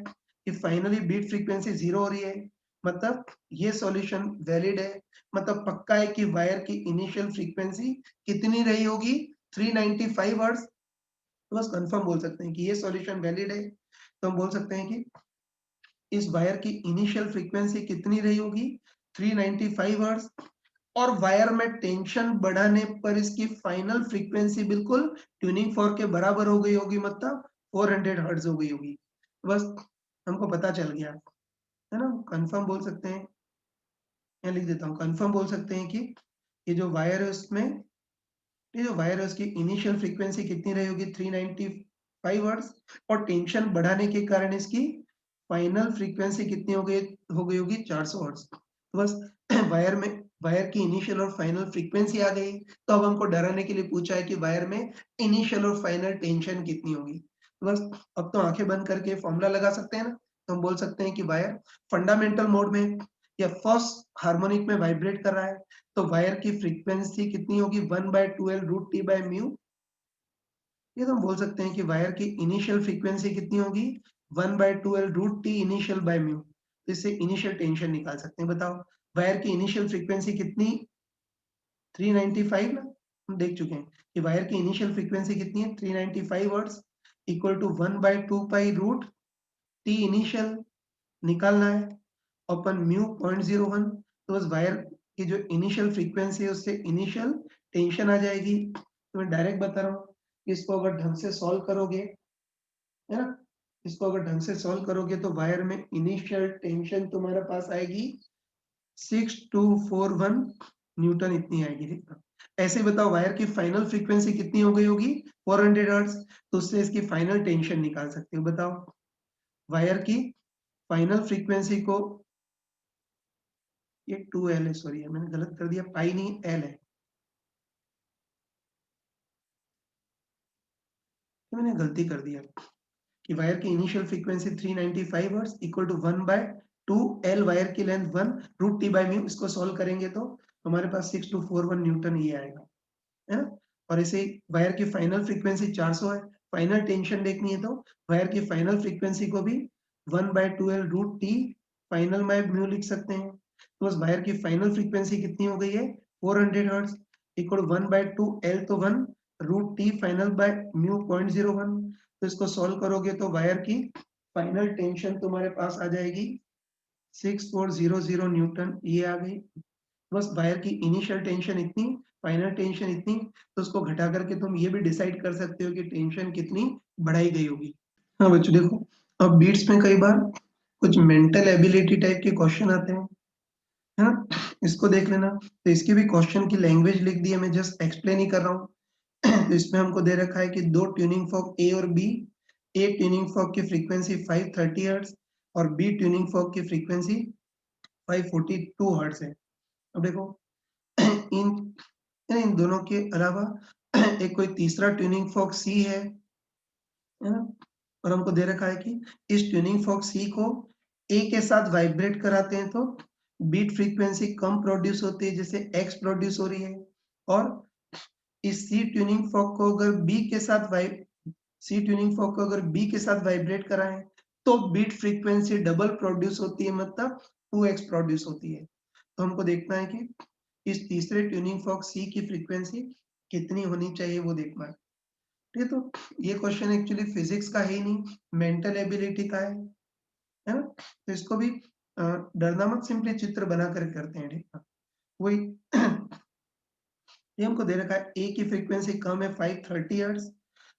कि फाइनली बीट फ्रीक्वेंसी 0 हो रही है, मतलब ये सॉल्यूशन वैलिड है, मतलब पक्का है कि वायर की इनिशियल फ्रीक्वेंसी कितनी रही होगी? 395 हर्ट्ज। तो बस कंफर्म बोल सकते हैं कि ये सॉल्यूशन वैलिड है। तो हम बोल सकते हैं कि इस वायर की इनिशियल फ्रीक्वेंसी कितनी रही होगी? 395 हर्ट्ज, और वायर में टेंशन बढ़ाने पर इसकी फाइनल फ्रीक्वेंसी बिल्कुल ट्यूनिंग फॉर्क के बराबर हो गई होगी, मतलब 400 हर्ट्ज हो गई होगी। बस हमको पता चल गया, है ना? कंफर्म बोल सकते हैं, मैं लिख देता हूँ, कंफर्म बोल सकते हैं कि ये जो वायर है उसमें, ये जो वायर है उसकी इनिशियल फ्रीक्वेंसी कितनी रही होगी? 395 हर्ट्ज, और टेंशन बढ़ाने के कारण इसकी फाइनल फ्रीक्वेंसी कितनी हो गई होगी? 400 हर्ट्ज। तो बस वायर में वायर की इनिशियल और फाइनल फ्रीक्वेंसी आ गई। तो अब हमको डराने के लिए पूछा है कि वायर में इनिशियल और फाइनल टेंशन कितनी होगी। तो बस अब तो आंखें बंद करके फॉर्मूला लगा सकते हैं ना। तो हम बोल सकते हैं कि वायर फंडामेंटल मोड में या फर्स्ट हार्मोनिक में वाइब्रेट कर रहा है, तो वायर की फ्रीक्वेंसी कितनी होगी? 1/2L root T by mu. ये तो हम बोल सकते हैं कि वायर की इनिशियल फ्रीक्वेंसी कितनी होगी? 1/2L root T initial by mu. तो इससे इनिशियल टेंशन निकाल सकते हैं। बताओ वायर की इनिशियल फ्रीक्वेंसी कितनी? 395 ना, हम देख चुके हैं कि वायर की इनिशियल फ्रीक्वेंसी कितनी है? 395 hertz equal to 1/2 pi root T initial निकालना है, अपन म्यू 0.01। तो बस वायर की जो इनिशियल फ्रीक्वेंसी है उससे इनिशियल टेंशन आ जाएगी। तो मैं डायरेक्ट बता रहा हूँ, इसको अगर ढंग से सॉल्व करोगे, है ना, इसको अगर ढंग से सॉल्व करोगे तो वायर में इनिशियल टेंशन तुम्हारे पास आएगी 6241 न्यूटन, इतनी आएगी। ठीक है, ऐसे ही बताओ वायर की फाइनल फ्रीक्वेंसी कितनी हो गई होगी? 400 हर्ट्ज। तो उससे इसकी फाइनल टेंशन निकाल सकते हो। बताओ वायर की फाइनल फ्रीक्वेंसी को, ये 2L है, सॉरी मैंने गलत कर दिया, पाई नहीं एल है, तो मैंने गलती कर दिया कि वायर की initial frequency 395 hertz equal to 1/2L, wire की length 1 root T by mu. इसको सॉल्व करेंगे तो हमारे पास 6241 न्यूटन ये आएगा, है ना? और ऐसे वायर की फाइनल फ्रीक्वेंसी 400 है, फाइनल टेंशन देखनी है तो वायर की फाइनल फ्रीक्वेंसी को भी 1/2L root T final by mu लिख सकते हैं। तो बस वायर की फाइनल फ्रीक्वेंसी कितनी हो गई है? 400 हर्ट्ज इक्वल 1/2L, तो 1 root T final by mu 0.01। तो इसको सॉल्व करोगे तो वायर की फाइनल टेंशन तुम्हारे पास आ जाएगी 6400 न्यूटन, ये आ गई। बस वायर की इनिशियल टेंशन इतनी, फाइनल टेंशन इतनी, तो उसको घटा करके तुम ये भी डिसाइड कर सकते हो कि टेंशन कितनी बढ़ाई गई होगी। हाँ बच्चों देखो, अब बीट्स में कई बार कुछ मेंटल एबिलिटी टाइप के क्वेश्चन आते हैं, है ना? इसको देख लेना। तो इसकी भी क्वेश्चन की लैंग्वेज लिख दी है, मैं जस्ट एक्सप्लेन ही कर रहा हूँ। तो इसमें हमको दे रखा है कि दो ट्यूनिंग फॉर्क ए और बी, ए ट्यूनिंग फॉर्क की फ्रीक्वेंसी 530 हर्ट्ज और बी ट्यूनिंग फॉर्क की फ्रीक्वेंसी 542 हर्ट्ज है। अब देखो इन इन दोनों के अलावा एक कोई तीसरा ट्यूनिंग फॉर्क सी है ना? और हमको दे रखा है कि इस ट्यूनिंग फॉर्क सी को ए के साथ वाइब्रेट कराते हैं तो बीट फ्रीक्वेंसी कम प्रोड्यूस होती है, जैसे एक्स प्रोड्यूस हो रही है। और इस सी ट्यूनिंग फॉर्क को अगर बी के साथ वाइब्रेट कराएं तो बीट फ्रीक्वेंसी डबल प्रोड्यूस होती है, मतलब 2x प्रोड्यूस होती है। तो हमको देखना है कि इस तीसरे ट्यूनिंग फॉर्क सी की फ्रीक्वेंसी कितनी होनी चाहिए, वो देखना है। ठीक है, तो ये क्वेश्चन एक्चुअली फिजिक्स का है ही नहीं, मेंटल एबिलिटी का है ना? तो इसको भी डरना मत, सिंपली चित्र बना कर करते हैं। ठीक है, वही ये हमको दे रखा है ए की फ्रीक्वेंसी कम है 530 हर्ट्ज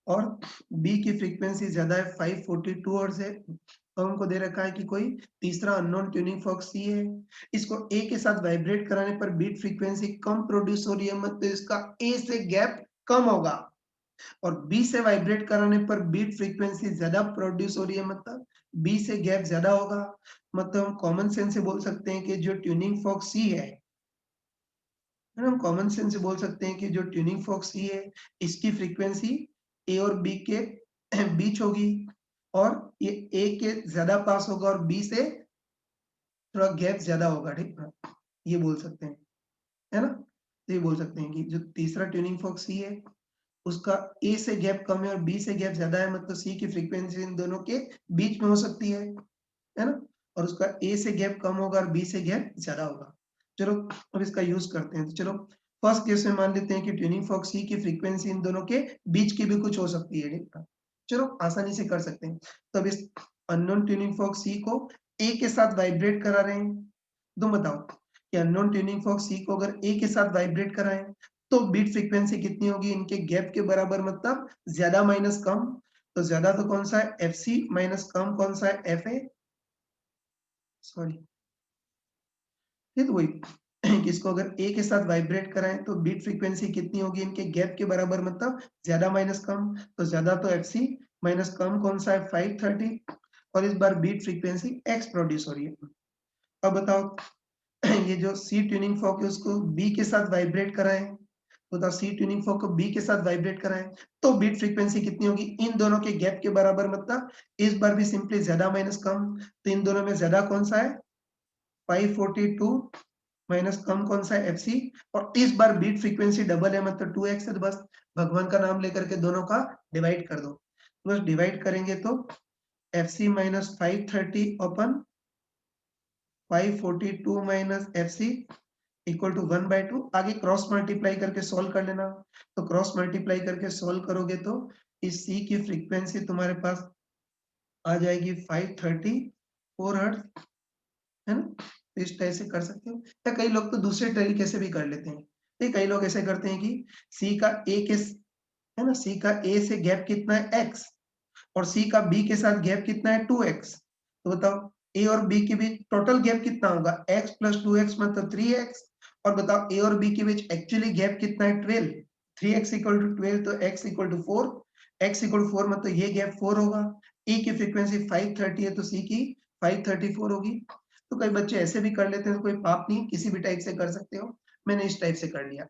और बी की फ्रीक्वेंसी ज्यादा है 542 हर्ट्ज है। तो हमको दे रखा है कि कोई तीसरा अननोन ट्यूनिंग फॉर्क सी है, इसको ए के साथ वाइब्रेट कराने पर बीट फ्रीक्वेंसी कम प्रोड्यूस हो रही है, मतलब इसका ए से गैप कम होगा। और बी से वाइब्रेट कराने पर बीट फ्रीक्वेंसी ज्यादा प्रोड्यूस हो रही है, मतलब बी से गैप ज्यादा होगा। मतलब हम कॉमन सेंस से बोल सकते हैं कि जो ट्यूनिंग फॉर्क सी है ना, हम कॉमन सेंस से बोल सकते हैं कि जो ट्यूनिंग फॉर्क सी है इसकी फ्रीक्वेंसी ए और बी के बीच होगी और ये ए के ज्यादा पास होगा और बी से थोड़ा गैप ज्यादा होगा। ठीक है, ये बोल सकते हैं, है ना? तो ये बोल सकते हैं कि जो तीसरा ट्यूनिंग फॉर्क सी है उसका ए से गैप कम है और बी से गैप ज्यादा है, मतलब सी की फ्रीक्वेंसी इन दोनों के बीच में हो सकती है ना? और उसका ए से गैप कम होगा और बी से गैप ज्यादा होगा। चलो अब इसका यूज करते हैं। तो चलो फर्स्ट केस में मान लेते हैं कि ट्यूनिंग फॉर्क सी की फ्रीक्वेंसी इन दोनों के बीच की भी कुछ हो सकती है। ठीक है, चलो आसानी से कर सकते हैं। तो अब इस अननोन ट्यूनिंग फॉर्क सी को ए के साथ वाइब्रेट करा रहे हैं। तुम बताओ कि अननोन ट्यूनिंग फॉर्क सी को अगर ए के साथ वाइब्रेट कराएं तो बीट फ्रीक्वेंसी कितनी होगी इनके गैप के बराबर, मतलब ज्यादा माइनस कम। तो ज्यादा तो कौन सा है, एफ सी, माइनस कम कौन सा है, एफ ए। सॉरी, ये तो वही कि इसको अगर ए के साथ वाइब्रेट कराएं तो बीट फ्रीक्वेंसी कितनी होगी इनके गैप के बराबर, मतलब ज्यादा माइनस कम। तो ज्यादा तो एफ सी, माइनस कम कौन सा है, 530। और इस बार बीट फ्रीक्वेंसी एक्स प्रोड्यूस हो रही है। अब बताओ ये जो सी ट्यूनिंग फॉर्क है उसको बी के साथ वाइब्रेट कराएं, तो द सी ट्यूनिंग फॉर्क को बी के साथ वाइब्रेट कराएं तो बीट फ्रीक्वेंसी कितनी होगी इन दोनों के गैप के बराबर, मतलब इस बार भी सिंपली ज्यादा माइनस कम। तो इन दोनों में ज्यादा कौन सा है, 542, माइनस कम कौन सा है, एफ सी। और इस बार बीट फ्रीक्वेंसी डबल है, मतलब 2x है। तो बस भगवान का नाम लेकर के दोनों का डिवाइड कर दो। बस डिवाइड करेंगे तो एफ सी माइनस 530 अपन 542 minus F C equal to 1/2। आगे क्रॉस मल्टीप्लाई करके सॉल्व कर लेना। तो क्रॉस मल्टीप्लाई करके सॉल्व करोगे तो इस सी की फ्रीक्वेंसी तुम्हारे पास आ जाएगी 534 हर्ट्ज, है ना? तो इस टाइप से कर सकते हो, या कई लोग तो दूसरे तरीके से भी कर लेते हैं। तो कई लोग ऐसे करते हैं कि सी का ए के, है ना, सी का ए से गैप कितना है, एक्स, और सी का बी के साथ गैप कितना है, 2x। तो बताओ ए और बी के बीच टोटल गैप कितना होगा, x प्लस 2x मतलब 3x। और बताओ ए और बी के बीच एक्चुअली गैप कितना है, 12। 3x इक्वल टू 12 तो x equal to 4, x equal to 4 मतलब ये गैप 4 होगा। ए की फ्रीक्वेंसी 530 है तो सी की 534 होगी। तो कई बच्चे ऐसे भी कर लेते हैं, तो कोई पाप नहीं, किसी भी टाइप से कर सकते हो। मैंने इस टाइप से कर लिया।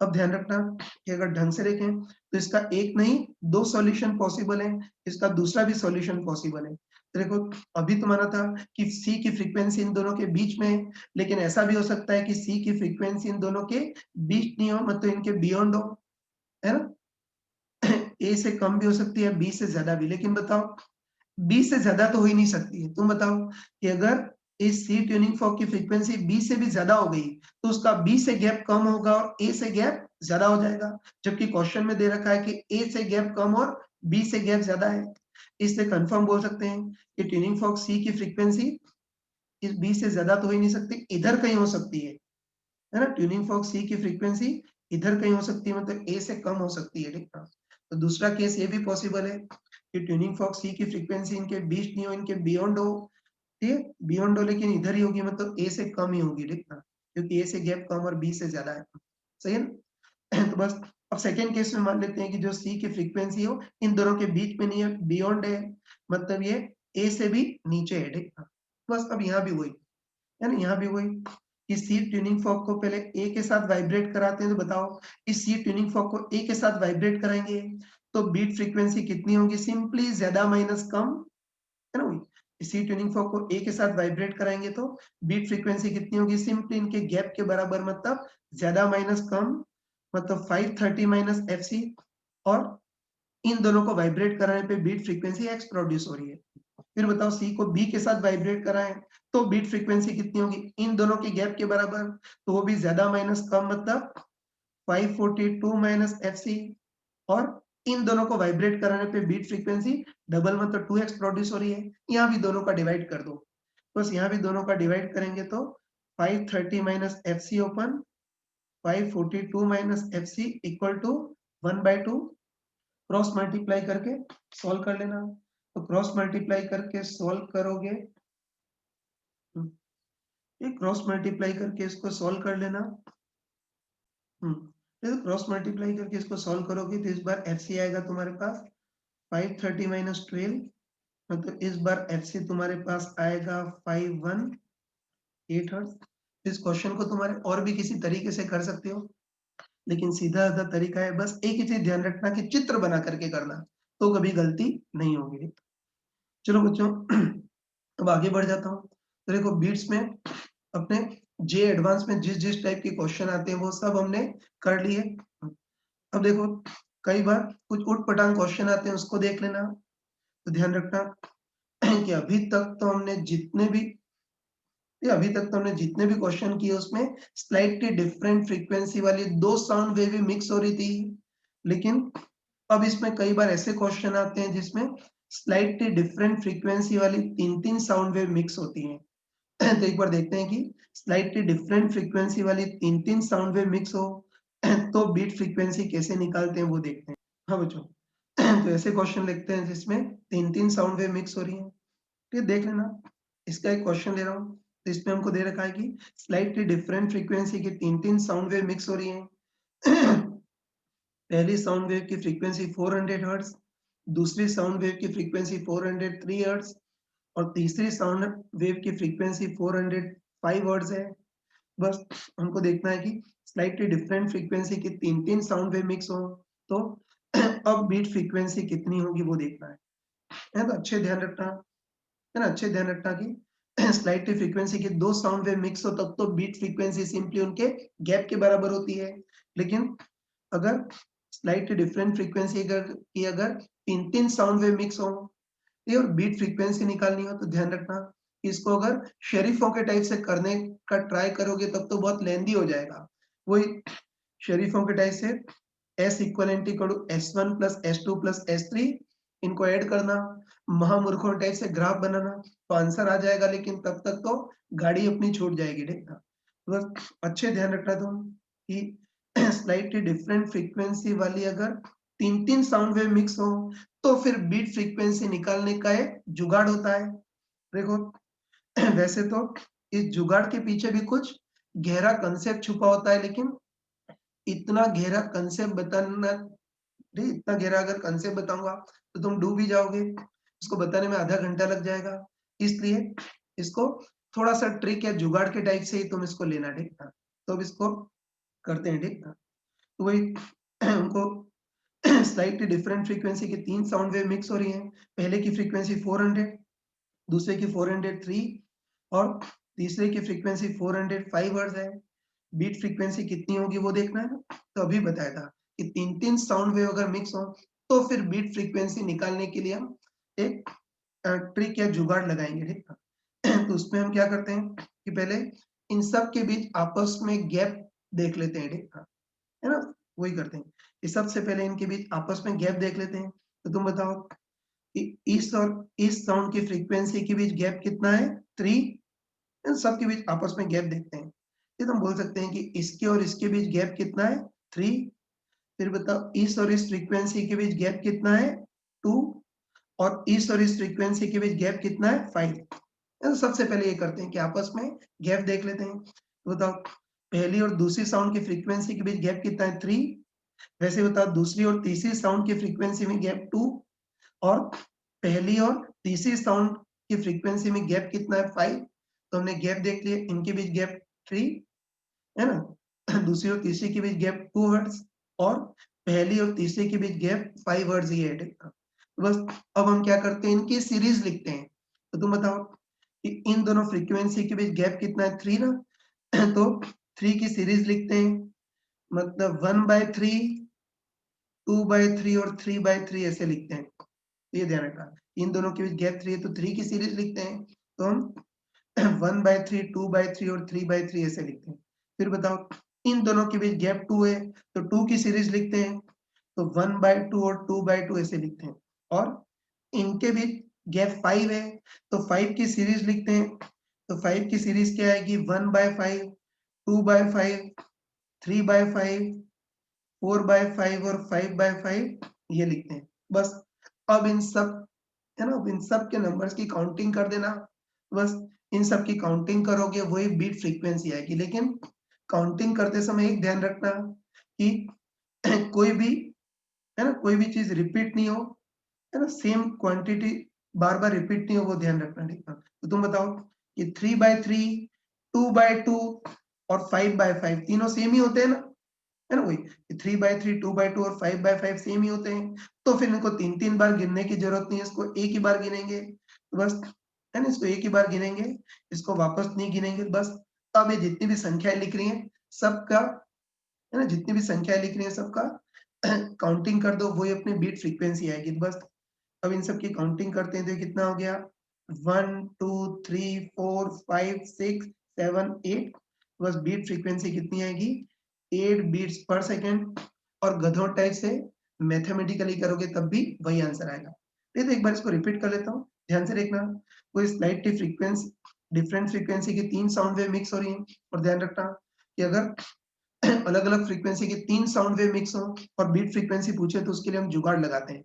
अब ध्यान रखना कि अगर ढंग से देखें तो इसका एक नहीं दो सॉल्यूशन पॉसिबल है, इसका दूसरा भी सॉल्यूशन पॉसिबल है। तो देखो अभी तुम्हारा था कि सी की फ्रीक्वेंसी इन दोनों के बीच में है, लेकिन ऐसा भी हो सकता है कि सी की फ्रीक्वेंसी इन दोनों के बीच नहीं हो, मतलब इनके बियॉन्ड हो, है ना? ए से कम भी हो सकती है, बी से ज्यादा भी। लेकिन बताओ बी से ज्यादा तो हो ही नहीं सकती है। तुम बताओ कि अगर इस सी ट्यूनिंग फॉर्क की फ्रीक्वेंसी बी से भी ज्यादा हो गई तो उसका बी से गैप कम होगा और ए से गैप ज्यादा हो जाएगा, जबकि क्वेश्चन में दे रखा है कि ए से गैप कम और बी से गैप ज्यादा है। इससे कंफर्म बोल सकते हैं कि ट्यूनिंग फॉर्क सी की फ्रीक्वेंसी इस बी से ज्यादा तो हो ही नहीं सकती, इधर कहीं हो सकती है ना। ट्यूनिंग फॉर्क सी की फ्रीक्वेंसी इधर कहीं हो सकती है, मतलब ए से कम हो सकती है, ठीक है। तो दूसरा केस ये भी पॉसिबल है कि ट्यूनिंग फॉर्क सी की फ्रीक्वेंसी इनके बीच नहीं हो, इनके बियॉन्ड हो, ठीक है, बियॉन्ड हो लेकिन इधर ही होगी, मतलब ए से कम ही होगी, ठीक है, क्योंकि ए से गैप कम और बी से ज्यादा है, सही है ना। तो बस अब सेकेंड केस में मान लेते हैं कि जो सी की फ्रीक्वेंसी हो इन दोनों के बीच में नहीं है, बियॉन्ड है, मतलब ये ए से भी नीचे है, ठीक है। बस अब यहाँ भी वही है ना, यहाँ भी वही कि सी ट्यूनिंग फॉर्क को पहले ए के साथ वाइब्रेट कराते हैं, तो बताओ इस सी ट्यूनिंग फॉर्क को ए के साथ वाइब्रेट कराएंगे तो बीट फ्रीक्वेंसी कितनी होगी, सिंपली ज्यादा माइनस कम, है ना। वही सी ट्यूनिंग फॉर्क को ए के साथ वाइब्रेट कराएंगे तो बीट फ्रीक्वेंसी कितनी होगी, सिंपली इनके गैप के बराबर, मतलब ज्यादा माइनस कम, मतलब 530 माइनस एफ सी, और इन दोनों को वाइब्रेट कराने पे बीट फ्रीक्वेंसी एक्स प्रोड्यूस हो रही है। फिर बताओ सी को बी के साथ वाइब्रेट कराएं तो बीट फ्रीक्वेंसी कितनी होगी, इन दोनों के गैप के बराबर, तो वो भी ज्यादा माइनस कम, मतलब 542 माइनस एफ सी, और इन दोनों को वाइब्रेट कराने पे बीट फ्रीक्वेंसी डबल, मतलब 2x प्रोड्यूस हो रही है। यहाँ भी दोनों का डिवाइड कर दो, बस यहाँ भी दोनों का डिवाइड करेंगे तो 530 minus F C open 542 minus F C equal to 1/2, cross multiply करके सॉल्व कर लेना। तो क्रॉस मल्टीप्लाई करके सॉल्व करोगे, ये क्रॉस मल्टीप्लाई करके इसको सॉल्व कर लेना। तो क्रॉस मल्टीप्लाई करके इसको सॉल्व करोगे तो इस बार एफ सी आएगा तुम्हारे पास 530 माइनस 12, मतलब इस बार एफ सी तुम्हारे पास आएगा 518 हर्ट्ज। इस क्वेश्चन को तुम्हारे और भी किसी तरीके से कर सकते हो, लेकिन सीधा साधा तरीका है, बस एक ही चीज ध्यान रखना कि चित्र बना करके करना, तो कभी गलती नहीं होगी। चलो बच्चों अब आगे बढ़ जाता हूँ। तो देखो बीट्स में अपने जे एडवांस में जिस जिस टाइप के क्वेश्चन आते हैं वो सब हमने कर लिए। अब देखो कई बार कुछ उठ पटांग क्वेश्चन आते हैं, उसको देख लेना। तो ध्यान रखना कि अभी तक तो हमने जितने भी क्वेश्चन किए उसमें स्लाइटली डिफरेंट फ्रीक्वेंसी वाली दो साउंड वेव मिक्स हो रही थी, लेकिन अब इसमें कई बार ऐसे क्वेश्चन आते हैं जिसमें स्लाइटली डिफरेंट फ्रीक्वेंसी वाली तीन तीन साउंड वेव मिक्स होती हैं। तो एक बार देखते हैं कि स्लाइटली डिफरेंट फ्रीक्वेंसी वाली तीन तीन साउंड वेव मिक्स हो तो बीट फ्रीक्वेंसी कैसे निकालते हैं वो देखते हैं। हाँ बच्चों, तो ऐसे क्वेश्चन लिखते हैं जिसमें तीन तीन साउंड वेव मिक्स हो रही है, तो देख लेना। इसका एक क्वेश्चन ले रहा हूँ, तो इसमें हमको दे रखा है कि स्लाइटली डिफरेंट फ्रीक्वेंसी की तीन तीन साउंड वेव मिक्स हो रही है। पहली साउंड वेव की फ्रीक्वेंसी 400 हर्ट्ज, दूसरी साउंड वेव की फ्रीक्वेंसी 403 हर्ट्ज, और तीसरी साउंड वेव की फ्रीक्वेंसी 405 हर्ट्ज है। बस हमको देखना है कि स्लाइटली डिफरेंट फ्रीक्वेंसी की तीन तीन साउंड वेव मिक्स हो तो अब बीट फ्रीक्वेंसी कितनी होगी वो देखना है। तो अच्छे ध्यान रखना है ना, अच्छे ध्यान रखना कि स्लाइटली फ्रीक्वेंसी की दो साउंड वेव मिक्स हो तब तो बीट फ्रीक्वेंसी सिंपली उनके गैप के बराबर होती है, लेकिन अगर स्लाइटली डिफरेंट फ्रीक्वेंसी अगर तीन तीन साउंड वेव मिक्स हो और बीट फ्रीक्वेंसी निकालनी हो तो ध्यान रखना इसको अगर शेरिफों के टाइप से करने का ट्राई करोगे तब तो बहुत लेंदी हो जाएगा। वही शेरिफों के टाइप से S equivalent equal to S1 plus S2 plus S3 इनको ऐड करना, महामूर्खों टाइप से ग्राफ बनाना तो आंसर आ जाएगा, लेकिन तब तक तो गाड़ी अपनी छूट जाएगी, ठीक है। तो बस अच्छे ध्यान रखना तुम कि स्लाइटली डिफरेंट फ्रीक्वेंसी वाली अगर तीन तीन साउंड वेव मिक्स हो तो फिर बीट फ्रीक्वेंसी निकालने का एक जुगाड़ होता है। देखो वैसे तो इस जुगाड़ के पीछे भी कुछ गहरा कंसेप्ट छुपा होता है, लेकिन इतना गहरा कंसेप्ट बताना, इतना गहरा अगर कंसेप्ट बताऊंगा तो तुम डूब ही जाओगे, इसको बताने में आधा घंटा लग जाएगा, इसलिए इसको थोड़ा सा ट्रिक या जुगाड़ के टाइप से ही तुम इसको लेना, ठीक है। तो अब इसको करते हैं, ठीक है। तो वही उनको स्लाइटली डिफरेंट फ्रीक्वेंसी की तीन साउंड वेव मिक्स हो रही हैं, पहले की फ्रीक्वेंसी 400, दूसरे की 403 और तीसरे की फ्रीक्वेंसी 405 हर्ट्ज है। बीट फ्रीक्वेंसी कितनी होगी वो देखना है ना, तो अभी बताया था कि तीन तीन साउंड वेव अगर मिक्स हो तो फिर बीट फ्रीक्वेंसी निकालने के लिए हम एक ट्रिक या जुगाड़ लगाएंगे, ठीक है। तो उसमें हम क्या करते हैं कि पहले इन सब के बीच आपस में गैप देख लेते हैं, ठीक है ना। वही करते हैं कि सबसे पहले इनके बीच आपस में गैप देख लेते हैं। तो तुम बताओ इस और इस साउंड की फ्रीक्वेंसी के बीच गैप कितना है 3। इन सब के बीच आपस में गैप देखते हैं। फिर हम बोल सकते हैं कि इसके और इसके बीच गैप कितना है 3। फिर बताओ इस और इस फ्रीक्वेंसी के बीच गैप कितना है 2 और इस और इस फ्रीक्वेंसी के बीच गैप कितना है 5। तो सबसे पहले ये करते हैं कि आपस में गैप देख लेते हैं। तो बताओ पहली और दूसरी साउंड की फ्रीक्वेंसी के बीच गैप कितना है 3। वैसे बताओ दूसरी और तीसरी साउंड की फ्रीक्वेंसी में गैप 2 और पहली और तीसरी साउंड की फ्रीक्वेंसी में गैप कितना है 5। तो हमने गैप देख लिया, इनके बीच गैप 3 है ना। दूसरी और तीसरी के बीच गैप 2 हर्ट्ज और पहली और तीसरी के बीच गैप 5 हर्ट्ज ही ऐड है। बस अब हम क्या करते हैं, इनकी सीरीज लिखते हैं। तो तुम बताओ कि इन दोनों फ्रीक्वेंसी के बीच गैप कितना है 3 ना। तो 3 की सीरीज लिखते हैं, मतलब 1/3, 2/3 और 3/3 ऐसे लिखते हैं। ये ध्यान रखना, इन दोनों के बीच गैप 3 है तो 3 की सीरीज लिखते हैं। तो हम 1/3, 2/3 और 3/3 ऐसे लिखते हैं। फिर बताओ इन दोनों के बीच गैप 2 है तो 2 की सीरीज लिखते हैं। तो 1/2 और 2/2 ऐसे लिखते हैं। और इनके बीच गैप 5 है तो 5 की सीरीज लिखते हैं। तो 5 की सीरीज क्या आएगी 1/5, 2/5, 3/5, 4/5 और 5/5 ये लिखते हैं। बस अब इन सब है ना, अब इन सब के नंबर्स की काउंटिंग कर देना। बस इन सब की काउंटिंग करोगे वही बीट फ्रीक्वेंसी आएगी। लेकिन काउंटिंग करते समय एक ध्यान रखना कि कोई भी है ना, कोई भी चीज रिपीट नहीं हो, है ना, सेम क्वांटिटी बार बार रिपीट नहीं हो, वो ध्यान रखना। ठीक है, तो तुम बताओ कि 3/3, 2/2 और 5/5 तीनों सेम ही होते हैं ना, है ना। वही 3/3, 2/2 और 5/5 सेम ही होते हैं। तो फिर इनको 3-3 बार गिनने की जरूरत नहीं है, इसको एक ही बार गिनेंगे। तो बस है ना, इसको एक ही बार गिनेंगे, इसको वापस नहीं गिनेंगे। बस अब ये जितनी भी संख्याएं लिख रही हैं सबका, है ना, जितनी भी संख्याएं लिख रही हैं सबका काउंटिंग कर दो, वही अपनी बीट फ्रीक्वेंसी आएगी। बस अब इन सब की काउंटिंग करते हैं तो कितना हो गया 1 2 3 4 5 6 7 8। बस बीट फ्रीक्वेंसी कितनी आएगी 8 बीट्स पर सेकेंड। और गधों टाइप से मैथमेटिकली करोगे तब भी वही आंसर आएगा। ये तो एक बार इसको रिपीट कर लेता हूँ, ध्यान से देखना। कोई स्लाइटली फ्रीक्वेंसी डिफरेंट फ्रीक्वेंसी की 3 साउंड वेव मिक्स हो रही है। और ध्यान रखना कि अगर अलग अलग फ्रीक्वेंसी की 3 साउंड वेव मिक्स हो और बीट फ्रीक्वेंसी पूछे तो उसके लिए हम जुगाड़ लगाते हैं,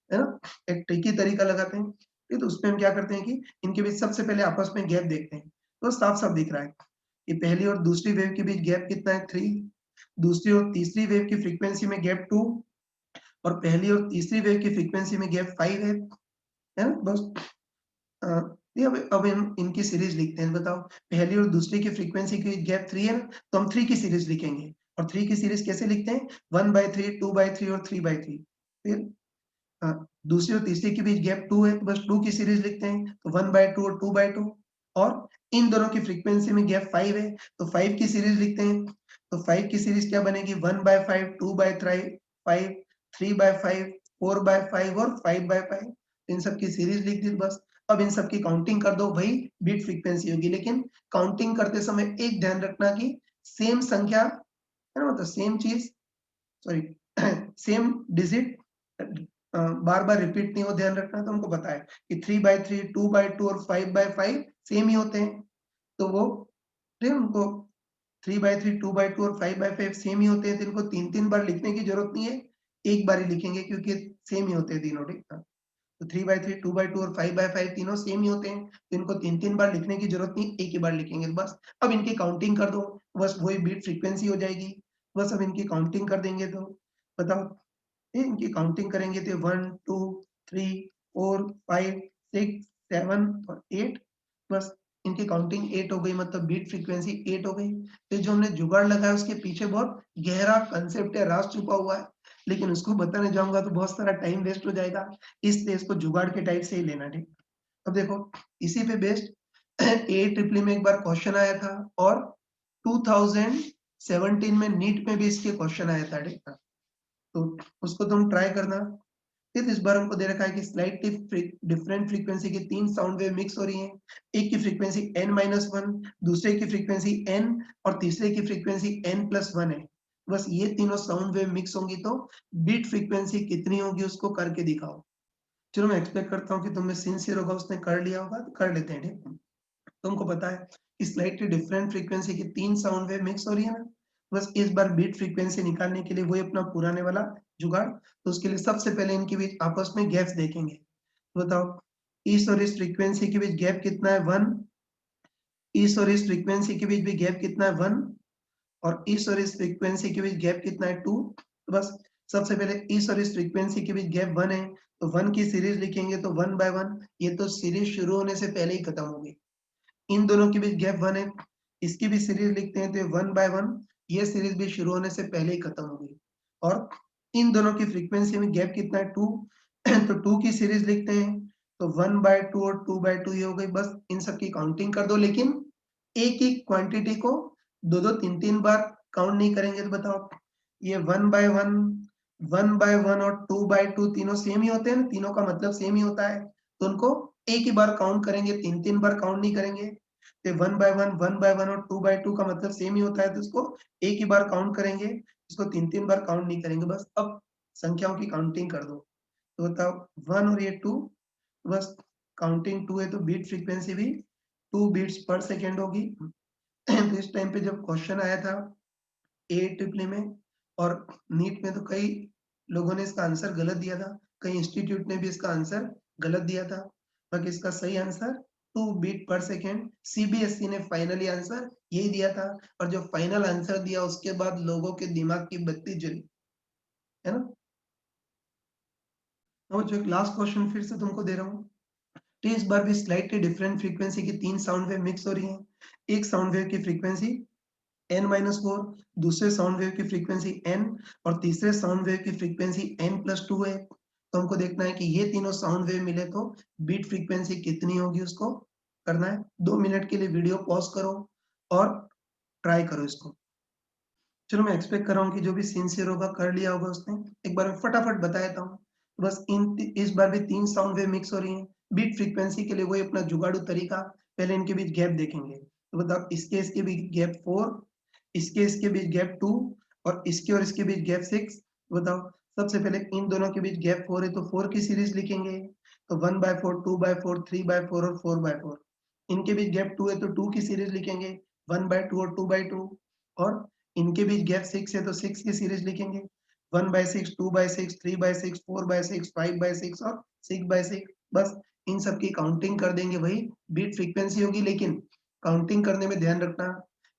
है ना, एक ट्रिकी तरीका लगाते हैं। ये तो उसमें हम क्या करते हैं कि इनके बीच सबसे पहले आपस में गैप देखते हैं। तो साफ साफ दिख रहा है कि पहली और दूसरी वेव के बीच गैप कितना है 3। दूसरी और तीसरी वेव की फ्रीक्वेंसी में गैप 2 और पहली और तीसरी वेव की फ्रीक्वेंसी में गैप 5 है ना। बस ये अब हम इनकी सीरीज लिखते हैं। बताओ पहली और दूसरी की फ्रीक्वेंसी के गैप 3 है ना, तो हम 3 की सीरीज लिखेंगे। और 3 की सीरीज कैसे लिखते हैं 1/3, 2/3 और 3/3। फिर दूसरी और तीसरी के बीच गैप 2 है तो बस 2 की सीरीज लिखते हैं। तो 1/2 और 2/2 और इन दोनों की फ्रीक्वेंसी में गैप 5 है तो 5 की सीरीज लिखते हैं। तो 5 की सीरीज क्या बनेगी 1/5, 2/5, 3/5, 4/5 और 5/5। इन सब की सीरीज लिख दी बस। अब इन सब की काउंटिंग कर दो, वही बीट फ्रीक्वेंसी होगी। लेकिन काउंटिंग करते समय एक ध्यान रखना कि सेम संख्या, है ना, मतलब सेम चीज, सॉरी सेम डिजिट बार बार रिपीट नहीं हो, ध्यान रखना। तो हमको पता है कि 3/3, 2/2 और 5/5 सेम ही होते हैं। तो वो ठीक है, उनको 3/3, 2/2 और 5/5 सेम ही होते हैं, तो इनको 3-3 बार लिखने की जरूरत नहीं है, एक बार ही लिखेंगे क्योंकि सेम ही होते हैं तीनों। ठीक है, तो 3/3, 2/2 और 5/5 तीनों सेम ही होते हैं, तो इनको 3-3 बार लिखने की जरूरत नहीं, एक ही बार लिखेंगे बस। अब इनकी काउंटिंग कर दो, बस वही बीट फ्रीक्वेंसी हो जाएगी। बस अब इनकी काउंटिंग कर देंगे तो बताओ, ये इनकी काउंटिंग करेंगे तो 1 2 3 4 5 6 7 और 8। बस इनकी काउंटिंग 8 हो गई, मतलब बीट फ्रीक्वेंसी 8 हो गई। तो जो हमने जुगाड़ लगाया उसके पीछे बहुत गहरा कंसेप्ट है, राज छुपा हुआ है, लेकिन उसको बताने जाऊंगा तो बहुत सारा टाइम वेस्ट हो जाएगा, इसलिए इसको जुगाड़ के टाइप से ही लेना। ठीक, अब देखो इसी पे बेस्ड AEEE में एक बार क्वेश्चन आया था और 2017 में नीट में भी इसके क्वेश्चन आया था। ठीक है, तो उसको तुम ट्राई करना। फिर इस बार हमको दे रखा है कि स्लाइटली डिफरेंट फ्रीक्वेंसी की 3 साउंड वेव मिक्स हो रही हैं। एक की फ्रीक्वेंसी n-1, दूसरे की फ्रीक्वेंसी n और तीसरे की फ्रीक्वेंसी n+1 है। बस ये तीनों साउंड वेव मिक्स होंगी तो बीट फ्रीक्वेंसी कितनी होगी उसको करके दिखाओ। चलो मैं एक्सपेक्ट करता हूँ कि तुम में सिंसियर होगा, उसने कर लिया होगा, तो कर लेते हैं, ठीक है। तुमको पता है स्लाइटली डिफरेंट फ्रीक्वेंसी की 3 साउंड वेव मिक्स हो रही है ना, बस इस बार बीट फ्रीक्वेंसी निकालने के लिए वही अपना पुराने वाला जुगाड़। तो उसके लिए सबसे पहले इनके बीच आपस में गैप्स देखेंगे। तो बताओ इस और इस फ्रीक्वेंसी के बीच गैप कितना है 1, इस और इस फ्रीक्वेंसी के बीच भी गैप कितना है 1, और इस और इस फ्रीक्वेंसी के बीच गैप कितना है 2। तो बस सबसे पहले इस और इस फ्रीक्वेंसी के बीच गैप 1 है, तो 1 की सीरीज लिखेंगे तो 1 बाय 1, ये तो सीरीज शुरू होने से पहले ही खत्म हो गई। इन दोनों के बीच गैप 1 है, इसकी भी सीरीज लिखते हैं तो ये 1 बाय 1, ये सीरीज भी शुरू होने से पहले ही खत्म हो गई। और इन दोनों की फ्रीक्वेंसी में गैप कितना है 2, तो 2 की सीरीज लिखते हैं तो 1 बाय 2 और 2 बाय 2 ये हो गई। बस इन सब की काउंटिंग कर दो, लेकिन एक ही क्वांटिटी को 2-2 3-3 बार काउंट नहीं करेंगे। तो बताओ ये 1 बाय 1, 1 बाय 1 और 2 बाय 2 तीनों सेम ही होते हैं ना, तीनों का मतलब सेम ही होता है, तो उनको एक ही बार काउंट करेंगे, 3-3 बार काउंट नहीं करेंगे। तो 1 बाय 1, 1 बाय 1 और 2 बाय 2 का मतलब सेम ही होता है, तो इसको एक ही बार काउंट करेंगे, इसको 3-3 बार काउंट नहीं करेंगे। बस अब संख्याओं की काउंटिंग कर दो। तो बताओ 1 और ये 2, बस काउंटिंग 2 है तो बीट फ्रीक्वेंसी भी 2 बीट्स पर सेकंड होगी। तो इस टाइम पे जब क्वेश्चन आया था AEEE में और नीट में, तो कई लोगों ने इसका आंसर गलत दिया था, कई इंस्टीट्यूट ने भी इसका आंसर गलत दिया था। बाकी इसका सही आंसर 2 बीट पर सेकंड, सीबीएसई ने फाइनली आंसर यही दिया था। और जो फाइनल आंसर दिया उसके बाद लोगों के दिमाग की बत्ती जली, है ना। और जो एक लास्ट क्वेश्चन फिर से तुमको दे रहा हूँ, तो इस बार भी स्लाइटली डिफरेंट फ्रीक्वेंसी की 3 साउंड वेव मिक्स हो रही हैं। एक साउंड वेव की फ्रीक्वेंसी n-4, दूसरे साउंड वेव की फ्रीक्वेंसी n, और तीसरे साउंड वेव की फ्रीक्वेंसी n+2 है। तो हमको देखना है कि ये तीनों साउंड वेव मिले तो बीट फ्रीक्वेंसी कितनी होगी, उसको करना है। 2 मिनट के लिए वीडियो पॉज करो और ट्राई करो इसको। चलो मैं एक्सपेक्ट कर रहा हूँ कि जो भी सिंसियर होगा कर लिया होगा उसने। एक बार मैं फटाफट बता देता हूँ। बस इस बार भी 3 साउंड वेव मिक्स हो रही हैं। बीट फ्रीक्वेंसी के लिए वही अपना जुगाड़ू तरीका, पहले इनके बीच गैप देखेंगे। तो बताओ इसके बीच गैप 4, इसके बीच गैप 2, और इसके बीच गैप 6। बताओ सबसे पहले इन दोनों के बीच गैप 4 है तो 4 की सीरीज लिखेंगे तो 1 बाय 4, 2 बाय 4, 3 बाय 4 और 4 बाय 4। इनके बीच गैप 2 है तो 2 की सीरीज लिखेंगे 1 बाय 2 और 2 बाय 2। और इनके बीच गैप 6 है तो 6 की सीरीज लिखेंगे 1 by 6, 2 by 6, 3 by 6, 4 by 6, 5 by 6 और 6 बाय 6। बस इन सब की काउंटिंग कर देंगे, वही बीट फ्रीक्वेंसी होगी। लेकिन काउंटिंग करने में ध्यान रखना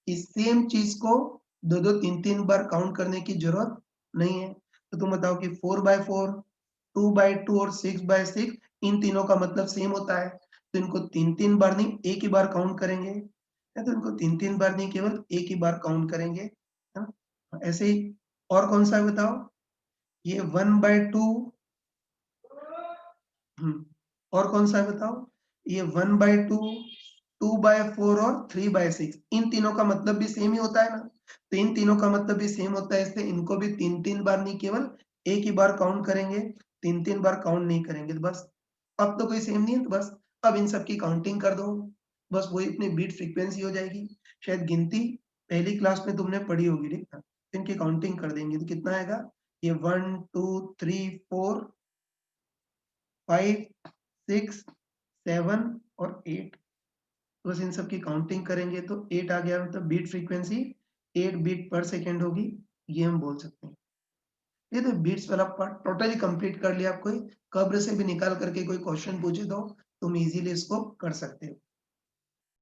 कि सेम चीज को 2-2 3-3 बार काउंट करने की जरूरत नहीं है। तो तुम बताओ कि 4 बाय 4, 2 बाय 2 और 6 बाय 6 इन तीनों का मतलब सेम होता है, तो इनको 3-3 बार नहीं एक ही बार काउंट करेंगे। है तो इनको 3-3 बार नहीं केवल एक ही बार काउंट करेंगे, है ना। ऐसे ही और कौन सा है बताओ, ये 1 बाय 2, और कौन सा है बताओ, ये 1 बाय 2, 2 बाय 4 और 3 बाय 6। इन तीनों का मतलब भी सेम ही होता है ना, तो इन तीनों का मतलब भी सेम होता है, इसलिए इनको भी 3-3 बार नहीं केवल एक ही बार काउंट करेंगे, 3-3 बार काउंट नहीं करेंगे। तो बस अब तो कोई सेम नहीं है, तो बस अब इन सब की काउंटिंग कर दो, बस वही अपनी बीट फ्रीक्वेंसी हो जाएगी। शायद गिनती पहली क्लास में तुमने पढ़ी होगी, ठीक है। इनकी काउंटिंग कर देंगे तो कितना आएगा, ये 1 2 3 4 5 6 7 और 8। बस इन सब की काउंटिंग करेंगे तो 8 आ गया, मतलब बीट फ्रीक्वेंसी 8 बीट पर सेकेंड होगी, ये हम बोल सकते हैं। ये तो बीट्स वाला पार्ट टोटली कंप्लीट कर लिया। आप कोई कब्र से भी निकाल करके कोई क्वेश्चन पूछे तो तुम इजीली इसको कर सकते हो।